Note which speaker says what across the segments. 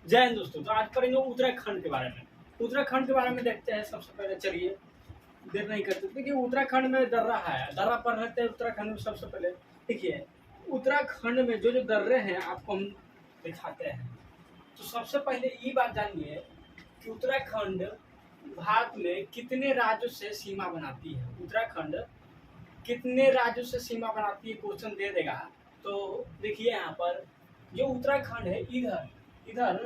Speaker 1: जय हिंद दोस्तों। तो आज पढ़ेंगे उत्तराखंड के बारे में। उत्तराखंड के बारे में देखते हैं। सबसे पहले चलिए देर नहीं करते। देखिए उत्तराखंड में दर्रा है, दर्रा पर रहते हैं उत्तराखंड में। सबसे पहले देखिए उत्तराखंड में जो जो दर्रे हैं आपको हम दिखाते हैं। तो सबसे पहले ये बात जानिए कि उत्तराखंड भारत में कितने राज्यों से सीमा बनाती है। उत्तराखंड कितने राज्यों से सीमा बनाती है, क्वेश्चन दे देगा। तो देखिए यहाँ पर जो उत्तराखंड है, इधर इधर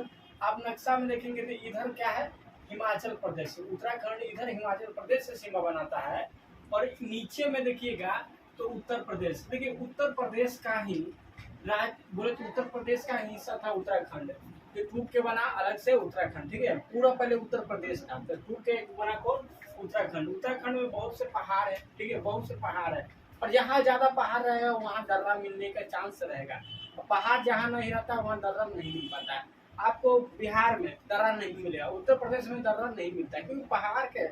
Speaker 1: आप नक्शा में देखेंगे तो इधर क्या है, हिमाचल प्रदेश। उत्तराखंड इधर हिमाचल प्रदेश से सीमा बनाता है। और नीचे में देखिएगा तो उत्तर प्रदेश। देखिए उत्तर प्रदेश का ही राज्य बोले तो उत्तर प्रदेश का हिस्सा था उत्तराखंड। ये टूट के बना अलग से उत्तराखंड, ठीक है। पूरा पहले उत्तर प्रदेश था, फिर टूट के बना कौन, उत्तराखंड। उत्तराखंड में बहुत से पहाड़ है, ठीक है, बहुत से पहाड़ है। और जहाँ ज्यादा पहाड़ रहेगा वहाँ दर्रा मिलने का चांस रहेगा। और पहाड़ जहाँ नहीं रहता वहाँ दर्रा नहीं मिल पाता है। आपको बिहार में दर्रा नहीं मिलेगा, उत्तर प्रदेश में दर्रा नहीं मिलता है, क्योंकि पहाड़ के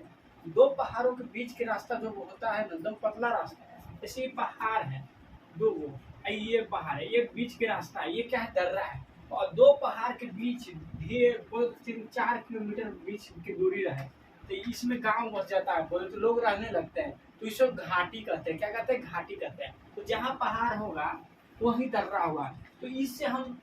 Speaker 1: दो पहाड़ों के बीच के रास्ता जो होता है ना, एकदम पतला रास्ता है। जैसे ये पहाड़ है दो वो, ये पहाड़ है, ये बीच के रास्ता है, ये क्या है, दर्रा है। और दो पहाड़ के बीच ढेर 3-4 किलोमीटर बीच की दूरी रहे तो इसमें गांव बस जाता है, बोले तो लोग रहने लगते हैं। तो इसको घाटी कहते हैं। क्या कहते हैं, घाटी कहते हैं। तो जहाँ पहाड़ होगा वहीं दर्रा होगा। तो इससे हम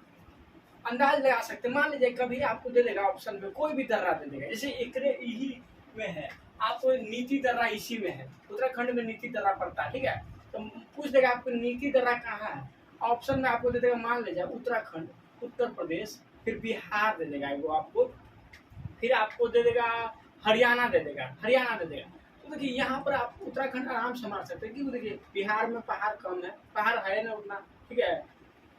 Speaker 1: अंदाज लगा सकते हैं। मान लीजिए कभी आपको दे देगा ऑप्शन में, कोई भी दर्रा दे देगा। जैसे एकरे यही में है, आपको नीति दर्रा इसी में है, उत्तराखंड में नीति दर्रा पड़ता है, ठीक है। तो पूछ देगा आपको नीति दर्रा कहाँ है, ऑप्शन में आपको दे देगा, मान लीजिए उत्तराखंड, उत्तर प्रदेश, फिर बिहार दे देगा वो आपको, फिर आपको दे देगा हरियाणा दे देगा, हरियाणा दे देगा। तो देखिए यहाँ पर आप उत्तराखंड आराम से मार सकते हैं, क्योंकि देखिए बिहार में पहाड़ कम है, पहाड़ है ना उतना, ठीक है।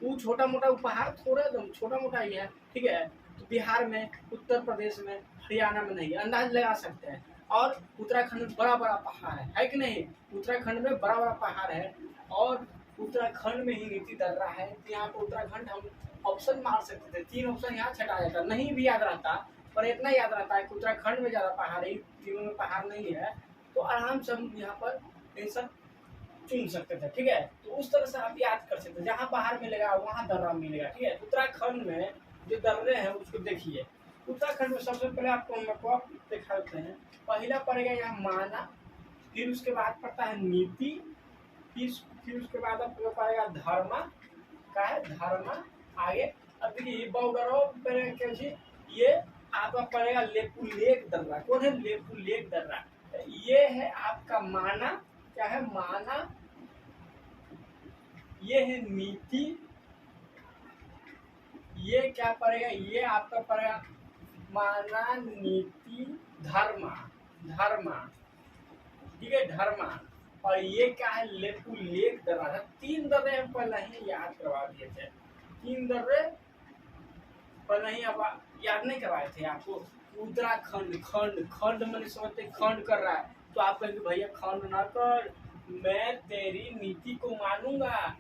Speaker 1: वो छोटा मोटा पहाड़ थोड़ा एकदम छोटा मोटा ही है, ठीक है। तो बिहार में, उत्तर प्रदेश में, हरियाणा में नहीं, अंदाज लगा सकते हैं। और उत्तराखंड में बड़ा बड़ा पहाड़ है कि नहीं, उत्तराखंड में बड़ा बड़ा पहाड़ है। और उत्तराखंड में ही नीति दर्रा है। तो यहाँ पर उत्तराखंड हम ऑप्शन मार सकते थे, 3 ऑप्शन यहाँ छटा जाता, नहीं भी याद रहता, पर इतना याद रहता है कि उत्तराखंड में ज्यादा पहाड़ है, तीनों में पहाड़ नहीं है। तो आराम से हम यहाँ पर आंसर चुन सकते थे, ठीक है। तो उस तरह से आप याद कर सकते हैं, जहाँ पहाड़ मिलेगा वहाँ दर्रा मिलेगा, ठीक है। उत्तराखंड में जो दर्रे हैं उसको देखिए। उत्तराखंड में सबसे पहले आपको हम मैप दिखा देते हैं। पहला पड़ेगा यहाँ माना, फिर उसके बाद पड़ता है नीति, फिर उसके बाद आपको पड़ेगा धर्मा, का है धर्मा आगे। अब देखिए बॉर्डरों पर क्या, ये आपका पड़ेगा लेपुलेख दर्रा। कौन है, लेपुलेख दर्रा। ये है आपका माना, क्या है, माना। ये है नीति, ये क्या पड़ेगा, ये आपका पड़ेगा माना, नीति, धर्मा, धर्मा, ठीक है, धर्मा। और ये क्या है, लेपुलेख दर्रा है। 3 दर्रे हम पहले ही याद करवा दिए थे, 3 दर्रे पहले ही अब याद नहीं करवाए थे आपको। उत्तराखंड, खंड खंड मैंने समझते खंड कर रहा है, तो आप कहेंगे भैया खंड ना कर, मैं तेरी नीति को मानूंगा,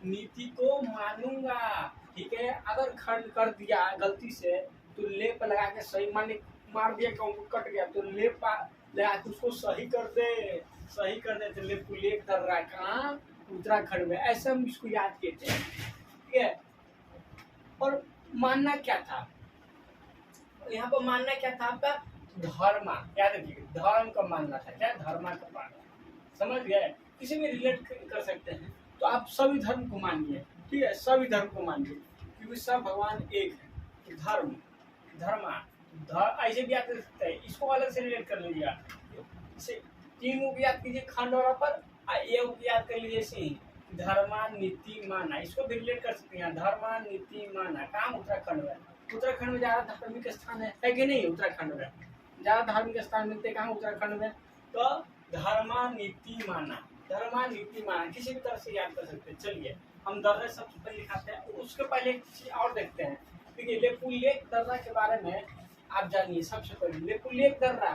Speaker 1: नीति को मानूंगा, ठीक है। अगर खंड कर दिया गलती से तो लेप लगा के सही, मार दिया कट गया तो लेप लगा के उसको सही कर दे, सही कर दे। तो लेप लेप कर रहा है कहाँ, उत्तराखंड में। ऐसे हम इसको याद किए थे, ठीक है। और मानना क्या था यहाँ पर, मानना क्या था आपका, धर्मा, याद रखिए, धर्म का मानना था, क्या, धर्मा का मानना, समझ गए। किसी में रिलेट कर सकते हैं। तो आप सभी धर्म को मानिए, ठीक है, सभी धर्म को मानिए, क्योंकि सब भगवान एक है। तो धर्म, धर्मा, ऐसे भी याद कर सकते हैं, इसको अलग से रिलेट कर लीजिएगा। इसे 3 को याद कीजिए खंड वाला पर, ये याद कर लीजिए ऐसे धर्मा नीति माना, इसको भी रिलेट कर सकते हैं। धर्मा नीति माना काम उत्तराखंड में, उत्तराखंड में ज्यादा धार्मिक स्थान है कि नहीं, उत्तराखंड में ज्यादा धार्मिक स्थान मिलते कहाँ, उत्तराखंड में। तो धर्मा नीति माना, धर्मा नीति माना किसी भी तरह से याद कर सकते हैं। चलिए हम दर्रा सबसे पहले दिखाते हैं, उसके पहले एक चीज और देखते हैं। देखिए लेपुलेख दर्रा के बारे में आप जानिए। सबसे पहले लेपुलेख दर्रा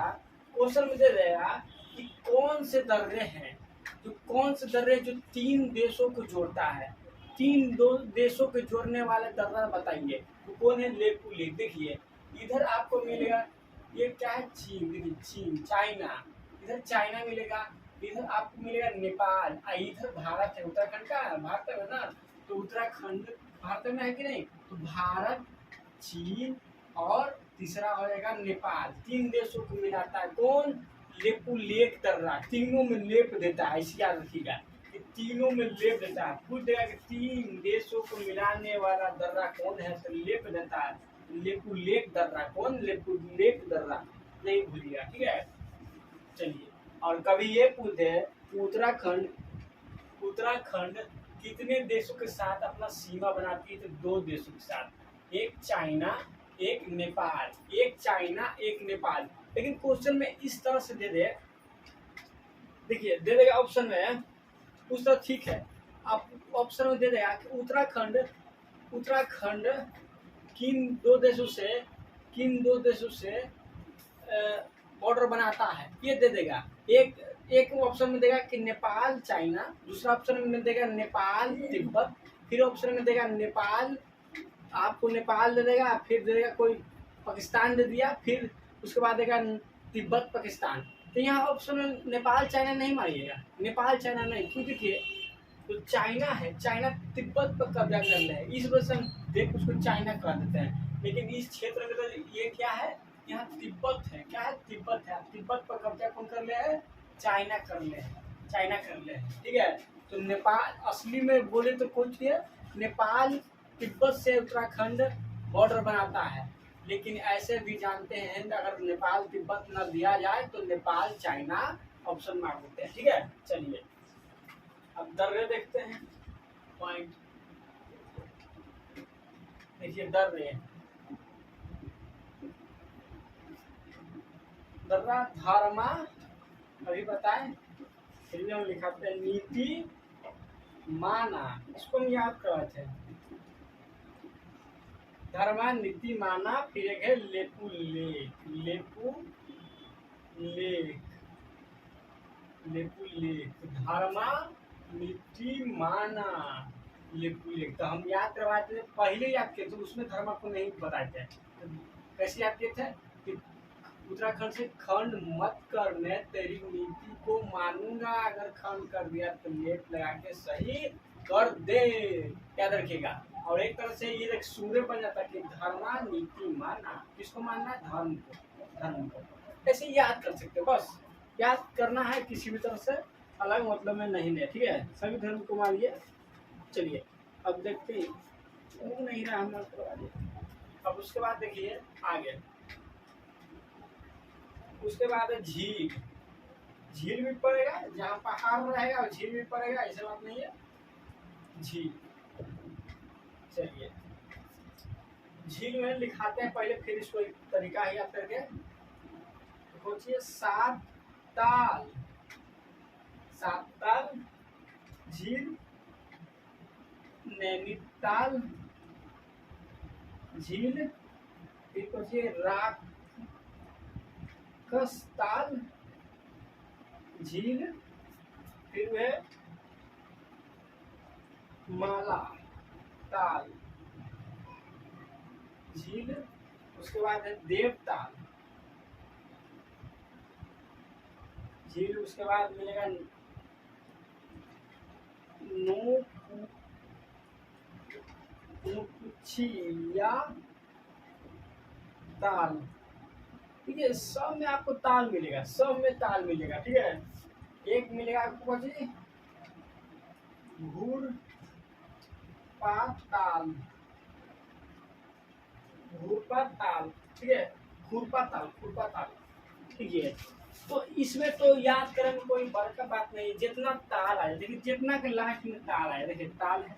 Speaker 1: क्वेश्चन में दे देगा कि कौन से दर्रे हैं, तो कौन से दर्रे जो 3 देशों को जोड़ता है, 3 देशों को जोड़ने वाले दर्रा बताइए। तो कौन है, लेपुलेख। देखिए इधर आपको मिलेगा, ये क्या है, चीन, देखिए चीन, चाइना, इधर चाइना मिलेगा, इधर आपको मिलेगा नेपाल, इधर भारत है। उत्तराखंड का भारत है ना, तो उत्तराखंड भारत में है कि नहीं। तो भारत, चीन, और तीसरा हो जाएगा नेपाल। 3 देशों को मिलाता है कौन? लेपुलेख दर्रा। तीनों में लेप देता है, इसे याद रखिएगा कि तीनों में लेप देता है। पूछ देगा कि 3 देशों को मिलाने वाला दर्रा कौन है, तो लेप देता है लेपुलेख दर्रा। कौन? लेपुलेख दर्रा, नहीं भूलिएगा, ठीक है। चलिए, और कभी ये पूछे उत्तराखंड उत्तराखंड कितने देशों के साथ अपना सीमा बनाती है? तो 2 देशों के साथ, एक चाइना एक नेपाल। एक चाइना एक नेपाल। लेकिन क्वेश्चन में इस तरह से दे दे, देखिए दे देगा ऑप्शन में, उस तरह ठीक है। आप ऑप्शन में दे देगा कि उत्तराखंड किन दो देशों से बॉर्डर बनाता है, ये दे देगा। एक ऑप्शन में देगा कि नेपाल चाइना, दूसरा ऑप्शन में देगा नेपाल तिब्बत, फिर ऑप्शन में देगा नेपाल, आपको नेपाल दे देगा, फिर दे देगा कोई पाकिस्तान दे दिया, फिर उसके बाद देगा तिब्बत पाकिस्तान। तो यहाँ ऑप्शन में नेपाल चाइना नहीं मारिएगा, नेपाल चाइना नहीं, क्यों? देखिए तो चाइना है, चाइना तिब्बत पर कब्जा कर रहे हैं, इस वजह से हम देख उसको चाइना कह देते हैं। लेकिन इस क्षेत्र में तो ये क्या है, यहाँ तिब्बत है। क्या है? तिब्बत है। तिब्बत पर कब्जा कौन कर ले है? चाइना कर ले है, चाइना कर ले है, ठीक है। तो नेपाल असली में बोले तो कौन सी है? नेपाल तिब्बत से उत्तराखंड बॉर्डर बनाता है। लेकिन ऐसे भी जानते हैं अगर नेपाल तिब्बत न दिया जाए तो नेपाल चाइना ऑप्शन मार देते हैं, ठीक है। चलिए अब दर्रे देखते हैं, पॉइंट देखिए। दर्रे दर्रा धर्मा, अभी बताएं, फिर हम लिखाते हैं नीति माना, इसको हम याद करते हैं। धर्मा नीति माना, फिर एक है लेपुलेख। धर्मा नीति माना लेपुलेख। तो हम याद करवाते थे, पहले याद किए तो उसमें धर्मा को नहीं बताते। तो कैसे याद किए थे कि उत्तराखंड से खंड मत कर, मैं तेरी नीति को मानूंगा, अगर खंड कर दिया तो लेप लगा के सही कर दे, याद रखिएगा। और एक तरह से ये एक सूर्य बन जाता है कि धर्मा नीति माना, किसको मानना है? धर्म को। ऐसे याद कर सकते हो, बस याद करना है, किसी भी तरह से अलग मतलब में नहीं ले, ठीक है। सभी धर्म को मानिए। चलिए अब देखते हैं, वो नहीं रहा हमारे। अब उसके बाद देखिए आगे, उसके बाद है झील। झील भी पड़ेगा, जहाँ पहाड़ रहेगा झील भी पड़ेगा, ऐसा बात नहीं है। झील, चलिए झील में लिखाते हैं पहले, फिर इसको एक तरीका ही याद करके सोचिए। 7 ताल झील, नैनीताल झील, फिर सोचिए राक्षसताल झील, फिर है माला ताल झील, उसके बाद है देवताल झील, उसके बाद मिलेगा नौकुचिया ताल, ठीक है। सब में आपको ताल मिलेगा, सब में ताल मिलेगा, ठीक है। एक मिलेगा आपको जी घूरपा ताल, ठीक है। घूरपा ताल, ठीक है। तो इसमें तो याद करने में कोई बड़का बात नहीं, जितना ताल आए, देखिए जितना के लास्ट में ताल आए, देखिए ताल है,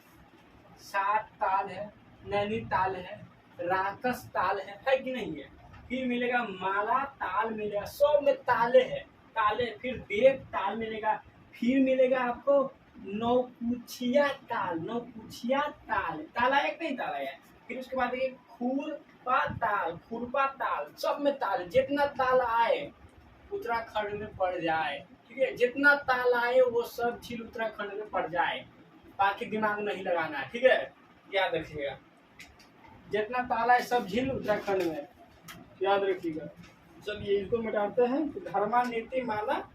Speaker 1: 7 ताल है, नैनीताल है, राक्षस ताल है कि नहीं है। फिर मिलेगा माला ताल मिलेगा, सब में ताले है, ताले। फिर देव ताल मिलेगा, फिर मिलेगा आपको नौकुचिया ताल ताल आया कि नहीं? ताल आया। फिर उसके बाद देखिए खुरपा ताल, सब में ताल, जितना ताल आए उत्तराखंड में पड़ जाए, ठीक है। जितना ताल आए वो सब झील उत्तराखंड में पड़ जाए, बाकी दिमाग नहीं लगाना है, ठीक है, याद रखिएगा। जितना ताल आए सब झील उत्तराखंड में, याद रखिएगा। चलिए इसको मिटाते हैं। तो धर्मा नीति माना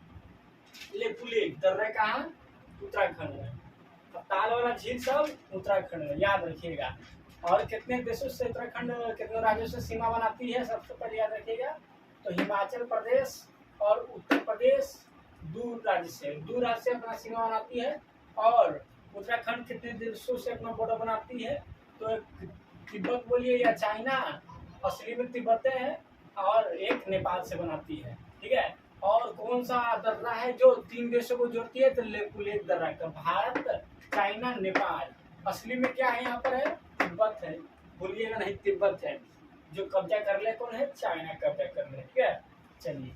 Speaker 1: लेपुलेख दर्रे कहाँ? उत्तराखंड में। अब ताल वाला झील सब उत्तराखंड में, याद रखिएगा। और कितने देशों से उत्तराखंड कितने राज्यों से सीमा बनाती है, सबसे पहले याद रखिएगा। तो हिमाचल प्रदेश और उत्तर प्रदेश दूर राज्य से अपना सीमा बनाती है। और उत्तराखंड कितने देशों से अपना बॉर्डर बनाती है, तो एक तिब्बत बोलिए या चाइना, असली में तिब्बत है, और एक नेपाल से बनाती है, ठीक है। और कौन सा दर्रा है जो 3 देशों को जोड़ती है, तो लेपुलेख दर्रा का, भारत, चाइना, नेपाल। असली में क्या है यहाँ पर है, तिब्बत है, भूलिएगा नहीं, तिब्बत है। जो कब्जा कर ले कौन है, चाइना कब्जा कर ले, ठीक है। चलिए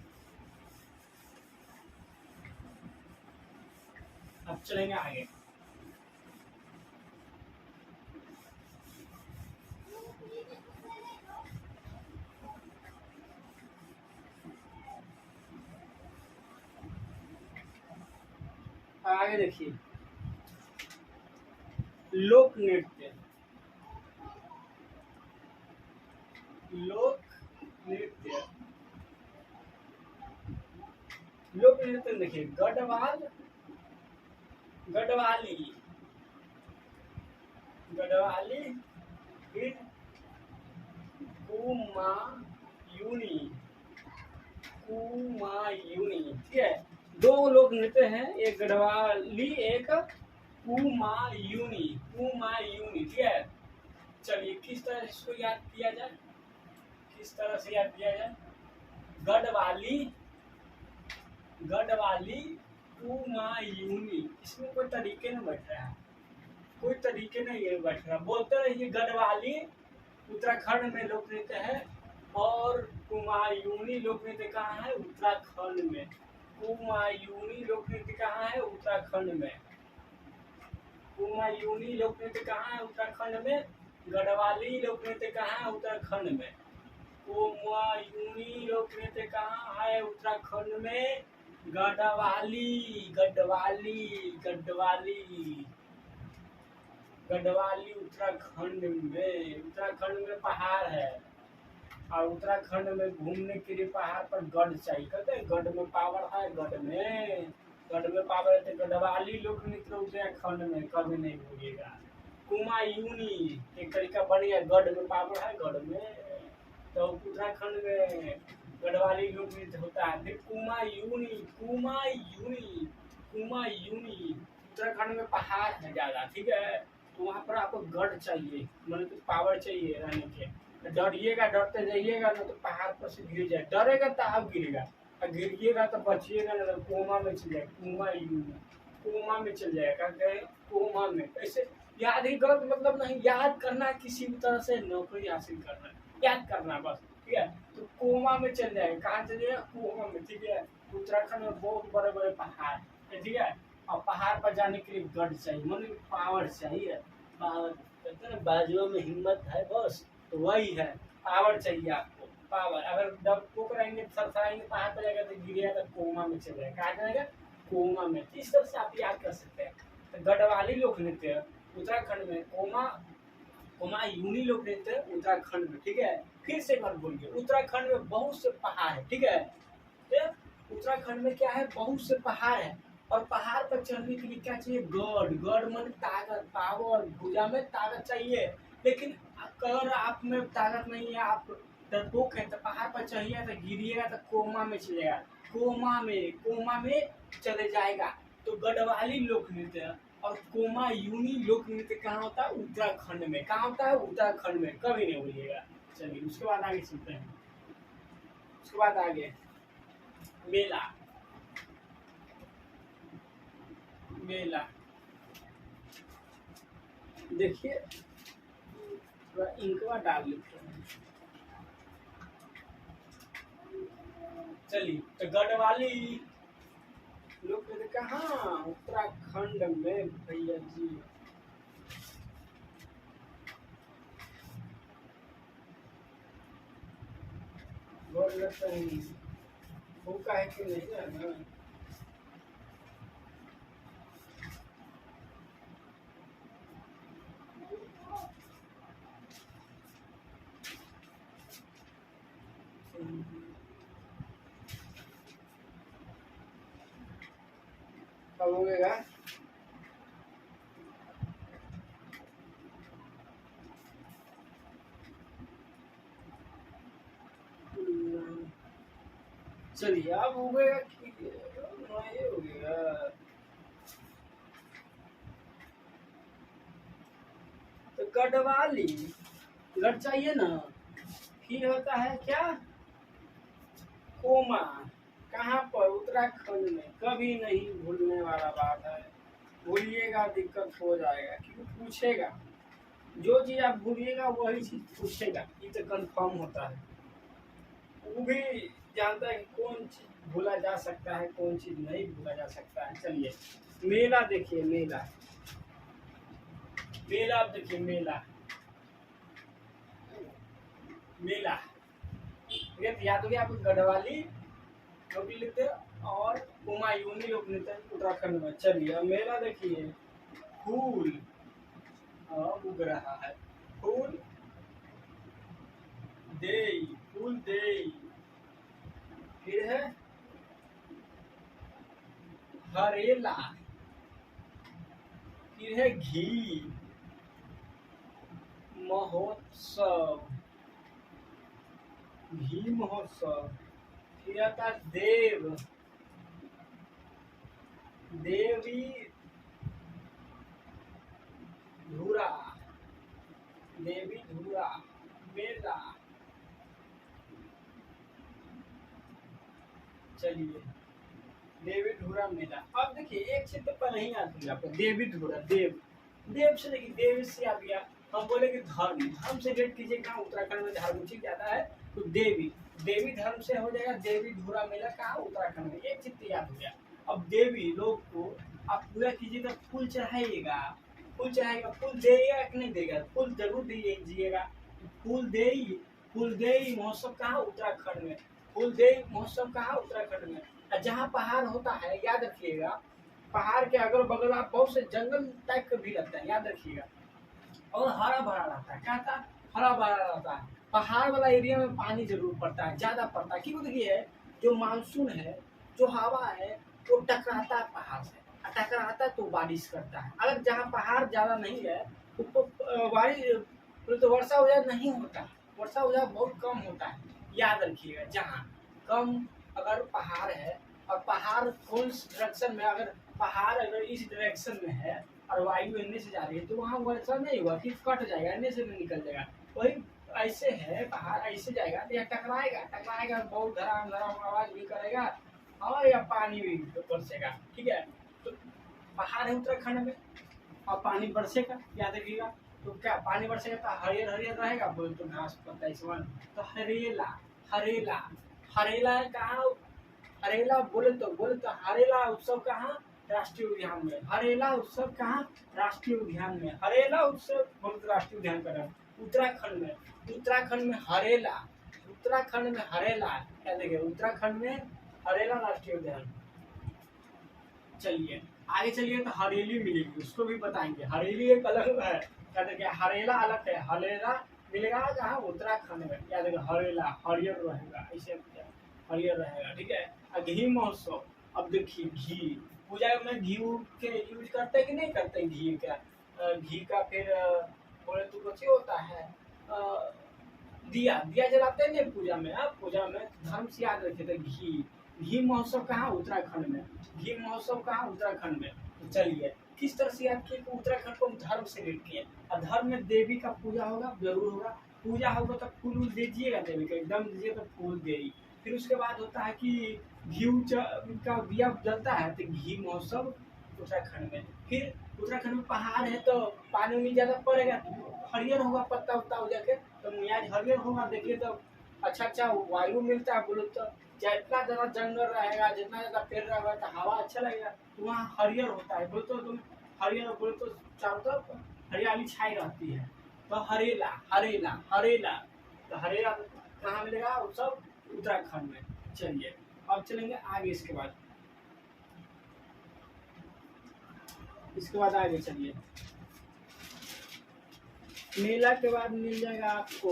Speaker 1: अब चलेंगे आगे। आगे देखिए, लोक नृत्य। लोक नृत्य, लोक नृत्य देखिए, गढ़वाली, गढ़वाली, फिर कुमायूनी, ठीक है। दो लोग नृत्य हैं, एक गढ़वाली, एक कुमायूनी, ठीक है। चलिए किस तरह इसको याद किया जाए, किस तरह से याद किया जाए। गढ़वाली, गढ़वाली, कुमायूनी, इसमें कोई तरीके नहीं बैठ रहा है, कोई तरीके नहीं है बैठ रहा। बोलते रहिए गढ़वाली उत्तराखंड में लोक नृत्य है, और कुमायूनी लोक नृत्य कहाँ है, उत्तराखंड में। कुमायूनी लोक नृत्य कहाँ है, उत्तराखंड में। कुमायूनी लोक नृत्य कहाँ है, उत्तराखंड में। गढ़वाली लोक नृत्य कहाँ है, उत्तराखंड में। कुमायूनी लोक नृत्य कहाँ है, उत्तराखंड में। गढ़वाली, गढ़वाली, गढ़वाली, गढ़वाली उत्तराखंड में। उत्तराखंड में पहाड़ है, और उत्तराखंड में घूमने के लिए पहाड़ पर गढ़ चाहिए, कहते हैं गढ़ में पावर है, गढ़ में पावर है। तो गढ़वाली लोक नृत्य उत्तराखंड में, कभी नहीं भूलिएगा। कुमायूनी एक तरीका बन गया, गढ़ में पावर है, गढ़ में, तो उत्तराखंड में गढ़वाली लोक नृत्य होता है। फिर कुमायूनी, कुमायूनी, कुमायूनी, उत्तराखंड में पहाड़ है ज्यादा, ठीक है। तो वहाँ पर आपको गढ़ चाहिए, मतलब तो पावर चाहिए रहने के। डरिएगा, डरते जाइएगा ना तो पहाड़ पर से गिर जाए, डरेगा तो आप गिरेगा, और गिरिएगा तो बचिएगा ना तो कोमा में चल जाएगा। कुमायूनी, कोमा में चल जाएगा, गए कोमा में। ऐसे याद ही गलत मतलब नहीं, याद करना, किसी भी तरह से नौकरी हासिल करना, याद करना बस, ठीक है। तो कोमा में चल जाएगा, कहाँ चल जाएगा, कोमा में, ठीक है। उत्तराखंड में बहुत बड़े बड़े पहाड़ है, ठीक है। और पहाड़ पर जाने के लिए गढ़ चाहिए, मतलब पावर चाहिए, पावर, कहते हैं ना बाजुओं में हिम्मत है, बस तो वही है, पावर चाहिए आपको, पावर। अगर डबको करेंगे, सरसाएंगे, पहाड़ पर जाएगा तो गिरेगा, तो कोमा में चल जाएगा, कहाँ जाएगा, कोमा में। इस तरह से आप याद कर सकते हैं। तो गढ़वाली लोक नृत्य उत्तराखंड में, कुमायूनी लोक नृत्य उत्तराखंड में, ठीक है। फिर से एक बार बोलिए, उत्तराखंड में बहुत से पहाड़ है, ठीक है। तो उत्तराखंड में क्या है, बहुत से पहाड़ है, और पहाड़ पर चढ़ने के लिए क्या चाहिए, गढ़। गढ़ मन ताकत, पावर, भुजा में ताकत चाहिए। लेकिन अगर आप में ताकत नहीं है, आप डरपोक है, तो पहाड़ पर चढ़िए तो गिरिएगा तो कोमा में चलेगा, कोमा में चले जाएगा। तो गढ़वाली लोक नृत्य और कुमायूनी लोक नृत्य कहाँ होता है, उत्तराखंड में। कहाँ होता है, उत्तराखंड में, कभी नहीं भूलिएगा। चलिए उसके बाद आगे चलते हैं। उसके बाद आगे मेला, मेला देखिए, थोड़ा इंकवा डाल लेते हैं। चलिए, तो गढ़वाली लोक नृत्य कहाँ, उत्तराखंड में भैया जी। भूखा है कि नहीं है ना। कब होगा। चलिए अब हो गया कि ये हो गया। तो गढ़वाली लड़ चाहिए ना, फिर होता है क्या, कोमा। कहाँ पर, उत्तराखंड में। कभी नहीं भूलने वाला बात है, भूलिएगा दिक्कत हो जाएगा, क्योंकि पूछेगा जो चीज आप भूलिएगा वही चीज पूछेगा, ये तो कंफर्म होता है। वो भी जानता है कि कौन चीज भूला जा सकता है, कौन चीज नहीं भूला जा सकता है। चलिए मेला देखिए, मेला मेला आप देखिए, मेला मेला ठीक है, तो याद हो गया आपको, गढ़वाली लोग लिखते हैं और हुमायूनी लोग लिखते हैं उत्तराखंड में। चलिए अब मेला देखिए, फूल उग रहा है, फूल देई, फूल देई। फिर है हरेला, फिर है घी महोत्सव, घी महोत्सव। फिर आता है देव, देवी धुरा, देवी धुरा मेला। चलिए देवी धुरा मेला। अब देखिए एक चीज तो पहले ही याद किया आपको, देवी धुरा, देव, देव से देखिए, देव से आ गया। हम बोले कि धर्म, धर्म से रिलेट कीजिए, कहाँ उत्तराखंड में धर्म उचित ज्यादा है, तो देवी, देवी धर्म से हो जाएगा देवी धुरा मेला, कहाँ उत्तराखंड में। एक चीज तो याद हो गया। अब देवी लोग को आप पूरा कीजिएगा, फूल चढ़ाइएगा, फूल चढ़ाएगा, फूल देगा कि नहीं देगा, फूल जरूर दीजिएगा। फूल देई, फूल देई महोत्सव कहाँ उत्तराखंड में, फूल देई महोत्सव कहाँ उत्तराखंड में। और जहाँ पहाड़ होता है याद रखिएगा, पहाड़ के अगल बगल आप बहुत से जंगल टाइप का भी रहता है, याद रखिएगा। और हरा भरा रहता है, क्या था, हरा भरा रहता है। पहाड़ वाला एरिया में पानी जरूर पड़ता है, ज्यादा पड़ता है, क्यों देखिए जो मानसून है, जो हवा है, वो टकराता है पहाड़ से, टकराता है तो बारिश करता है। अगर जहाँ पहाड़ ज्यादा नहीं है तो बारिश, तो वर्षा हो जाए नहीं होता, वर्षा हो जाए बहुत कम होता है, याद रखिएगा। जहाँ कम अगर पहाड़ है, और पहाड़ कौन डायरेक्शन में, अगर पहाड़ अगर इस डायरेक्शन में है और वायु एने से जा रही है, तो वहाँ वर्षा नहीं हुआ, फिर कट जाएगा, एने से नहीं निकल जाएगा। वही ऐसे है, पहाड़ ऐसे जाएगा तो यह टकराएगा, टकराएगा बहुत धड़ाम धड़ाम आवाज भी करेगा, और या पानी भी बरसेगा, ठीक है। तो पहाड़ है उत्तराखंड में और पानी बरसेगा, याद रखिएगा। तो क्या पानी बरसेगा तो हरियर हरियर रहेगा, बोल तो घास पत्ता इस वन। तो हरेला, हरेला, हरेला है कहाँ, हरेला बोले तो हरेला उत्सव कहाँ, राष्ट्रीय उद्यान में। हरेला उत्सव कहाँ, राष्ट्रीय उद्यान में। हरेला उत्सव बहुत राष्ट्रीय उद्यान का नाम उत्तराखंड में, उत्तराखंड में हरेला, उत्तराखंड में हरेला, क्या देखिए उत्तराखंड में हरेला राष्ट्रीय उद्यान। चलिए आगे चलिए, तो हरेली मिलेगी, उसको भी बताएंगे। हरेली एक अलग है, क्या देखिए हरेला अलग है, हरेला मिलेगा कहाँ, उत्तराखंड में। क्या देखिए हरेला हरियर रहेगा, ऐसे हरियर रहेगा, ठीक है। और घी महोत्सव, अब देखिए घी, पूजा में घी के यूज करते हैं कि नहीं करते, घी का, घी का फिर बोले तो कुछ होता है, दिया, दिया जलाते हैं ना पूजा में। आप पूजा में धर्म से याद रखे थे, घी, घी महोत्सव कहाँ, उत्तराखंड में। घी महोत्सव कहाँ, उत्तराखंड में। तो चलिए किस तरह से याद किए, उत्तराखंड को धर्म से रिलेट किए, और धर्म में देवी का पूजा होगा, जरूर होगा, पूजा होगा तो फूल दीजिएगा देवी का, एकदम दीजिए तो फूल देगी। फिर उसके बाद होता है कि घी का दिया जलता है, तो घी महोत्सव उत्तराखंड में। फिर उत्तराखंड में पहाड़ है तो पानी उनी ज्यादा पड़ेगा, हरियर होगा, पत्ता उत्ता हो जाके तो मियाज हरियर होगा, देखिए तो अच्छा अच्छा वायु मिलता है। बोलो तो जितना ज्यादा जंगल रहेगा, जितना ज्यादा पेड़ रहेगा तो हवा अच्छा लगेगा, तो वहाँ हरियर होता है। बोलो तो तुम हरियर, बोलो तो चारों तरफ हरियाली छाई रहती है। तो हरेला, हरेला, हरेला, तो हरेला कहाँ मिलेगा, वो सब उत्तराखंड में। चलिए अब चलेंगे आगे, इसके बाद आगे चलिए। मेला के बाद मिल जाएगा आपको,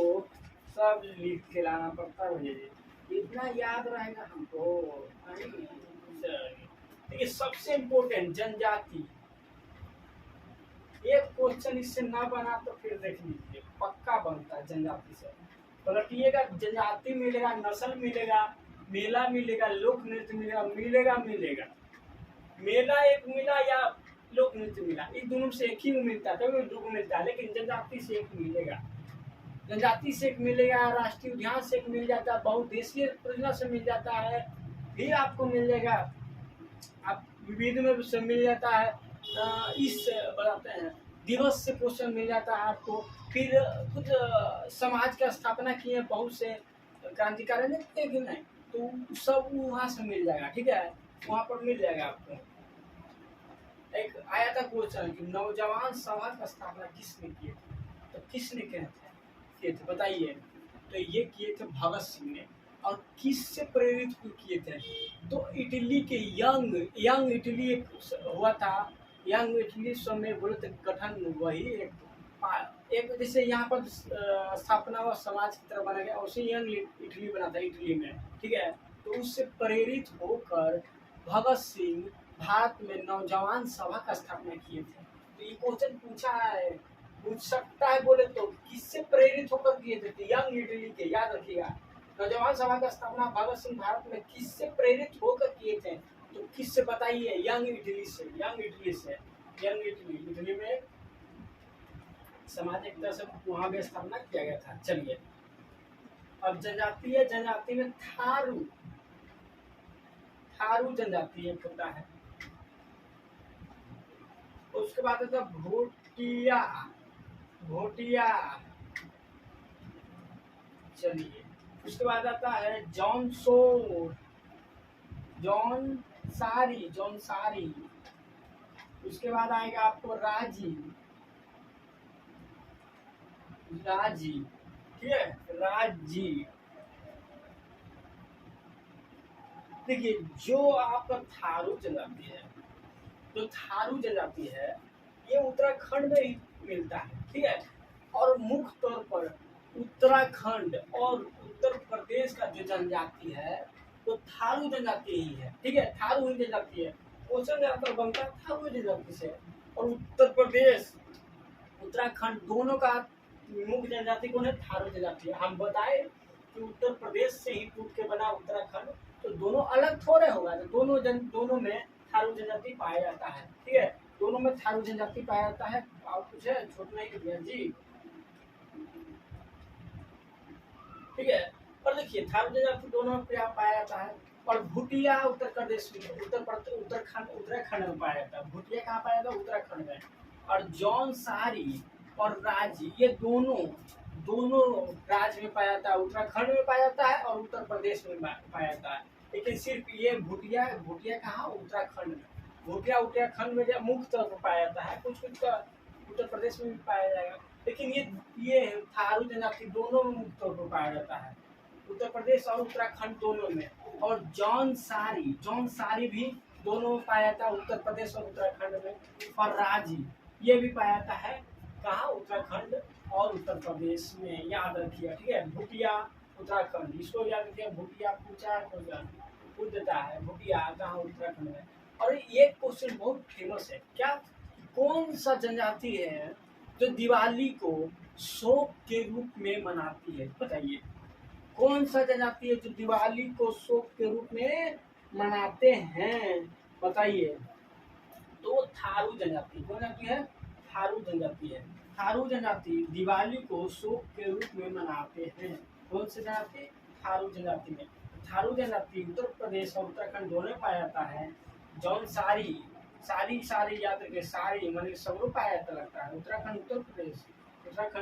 Speaker 1: सब लिख के लाना पड़ता है भैया, इतना याद रहेगा हमको नहीं। देखिए सबसे इम्पोर्टेंट जनजाति, एक क्वेश्चन इससे ना बना तो फिर देख लीजिए पक्का बनता है जनजाति से। पलटिएगा, जनजाति मिलेगा, नस्ल मिलेगा, मेला मिलेगा, लोक नृत्य मिलेगा, मिलेगा मिलेगा। मेला एक मिला या लोक नृत्य मिला, इन दोनों से एक ही में मिलता है, तो दो मिलता है, लेकिन जनजाति से एक मिलेगा, जनजाति से एक मिलेगा, राष्ट्रीय उद्यान से एक मिल जाता है, बहुउद्देशीय परियोजना से मिल जाता है, फिर आपको मिल जाएगा, आप विविध में से मिल जाता है, इस बताते हैं दिवस से क्वेश्चन मिल जाता है आपको, फिर कुछ समाज की स्थापना किए बहुत से क्रांतिकारी ने, कि नहीं, तो सब वहाँ से मिल जाएगा, ठीक है, वहाँ पर मिल जाएगा आपको। एक आया था क्वेश्चन कि नौजवान सभा की स्थापना किसने की थी, तो किसने किए थे बताइए, तो ये किए थे भगत सिंह ने। और किससे प्रेरित किए थे, तो इटली के यंग इटली एक हुआ था, यंग इटली समय बोले गठन, वही एक जैसे यहाँ पर स्थापना व समाज की तरह बना गया, उसे यंग इटली बना था इटली में, ठीक है, तो उससे प्रेरित होकर भगत सिंह भारत में नौजवान सभा का स्थापना किए थे। तो ये क्वेश्चन पूछ सकता है, बोले तो किससे प्रेरित होकर किए थे, यंग इटली के, याद रखिएगा, नौजवान सभा का स्थापना भगत सिंह भारत में किससे प्रेरित होकर किए थे, तो किससे बताइए, यंग इटली से, यंग इटली में समाज एक तरह से वहां भी स्थापना किया गया था। चलिए अब जनजाति है, जनजाति में थारू जनजाति एक होता है, उसके बाद आता भोटिया, चलिए उसके बाद आता है जौनसारी, उसके बाद आएगा आपको राजी, ठीक है, राजी। देखिए जो आपका थारू जनजाति है, जो थारू जनजाति है, ये उत्तराखंड में ही मिलता है, ठीक है, और मुख्य तौर पर उत्तराखंड और उत्तर प्रदेश का जो जनजाति है तो थारू जनजाति ही है, ठीक है, थारू ही जनजाति है, क्वेश्चन ज्यादातर बनता है थारू जनजाति से। और उत्तर प्रदेश उत्तराखंड दोनों का मुख्य जनजाति कौन है, थारू जनजाति है। हम बताए कि उत्तर प्रदेश से ही टूट के बना उत्तराखंड, तो दोनों अलग थोड़े होगा, तो दोनों में थारू जनजाति पाया जाता है, ठीक है, दोनों में थारू जनजाति पाया जाता है। और कुछ है छोट नहीं भैया जी, ठीक है, और देखिए थारू जनजाति दोनों में पाया जाता है। और भूटिया उत्तर प्रदेश में, उत्तराखंड में पाया जाता है, भूटिया कहाँ पाया जाता है, उत्तराखंड में। और जौनसारी और राजी, ये दोनों राज्य में पाया जाता है, उत्तराखंड में पाया जाता है और उत्तर प्रदेश में पाया जाता है, लेकिन सिर्फ ये भूटिया कहाँ, उत्तराखंड में, भूटिया उत्तराखंड में मुख्य तौर पर पाया जाता है, कुछ का उत्तर प्रदेश में भी पाया जाएगा, लेकिन ये थारू जनजाति दोनों में मुख्य तौर पर पाया जाता है, उत्तर प्रदेश और उत्तराखंड दोनों में। और जौनसारी भी दोनों में पाया जाता है, उत्तर प्रदेश और उत्तराखंड में। और राजी ये भी पाया जाता है कहाँ, उत्तराखंड और उत्तर प्रदेश में, याद रखिए, ठीक है, भूटिया उत्तराखंड, इसको याद रखिए, भूटिया पूछ देता है, भूटिया कहाँ, उत्तराखंड में। और एक क्वेश्चन बहुत फेमस है, क्या, कौन सा जनजाति है जो दिवाली को शोक के रूप में मनाती है, बताइए, कौन सा जनजाति है जो दिवाली को शोक के रूप में मनाते हैं, बताइए, तो थारू जनजाति, कौन जाति है, थारू जनजाति है, थारू जनजाति दिवाली को शोक के रूप में मनाते हैं, कौन से जनजाति, थारू जनजाति में। थारू जनजाति उत्तर प्रदेश और उत्तराखंड दोनों में पाया जाता है। जौनसारी सारी याद रखिए, सारी मतलब सब लोग पाया जाता लगता है, उत्तराखंड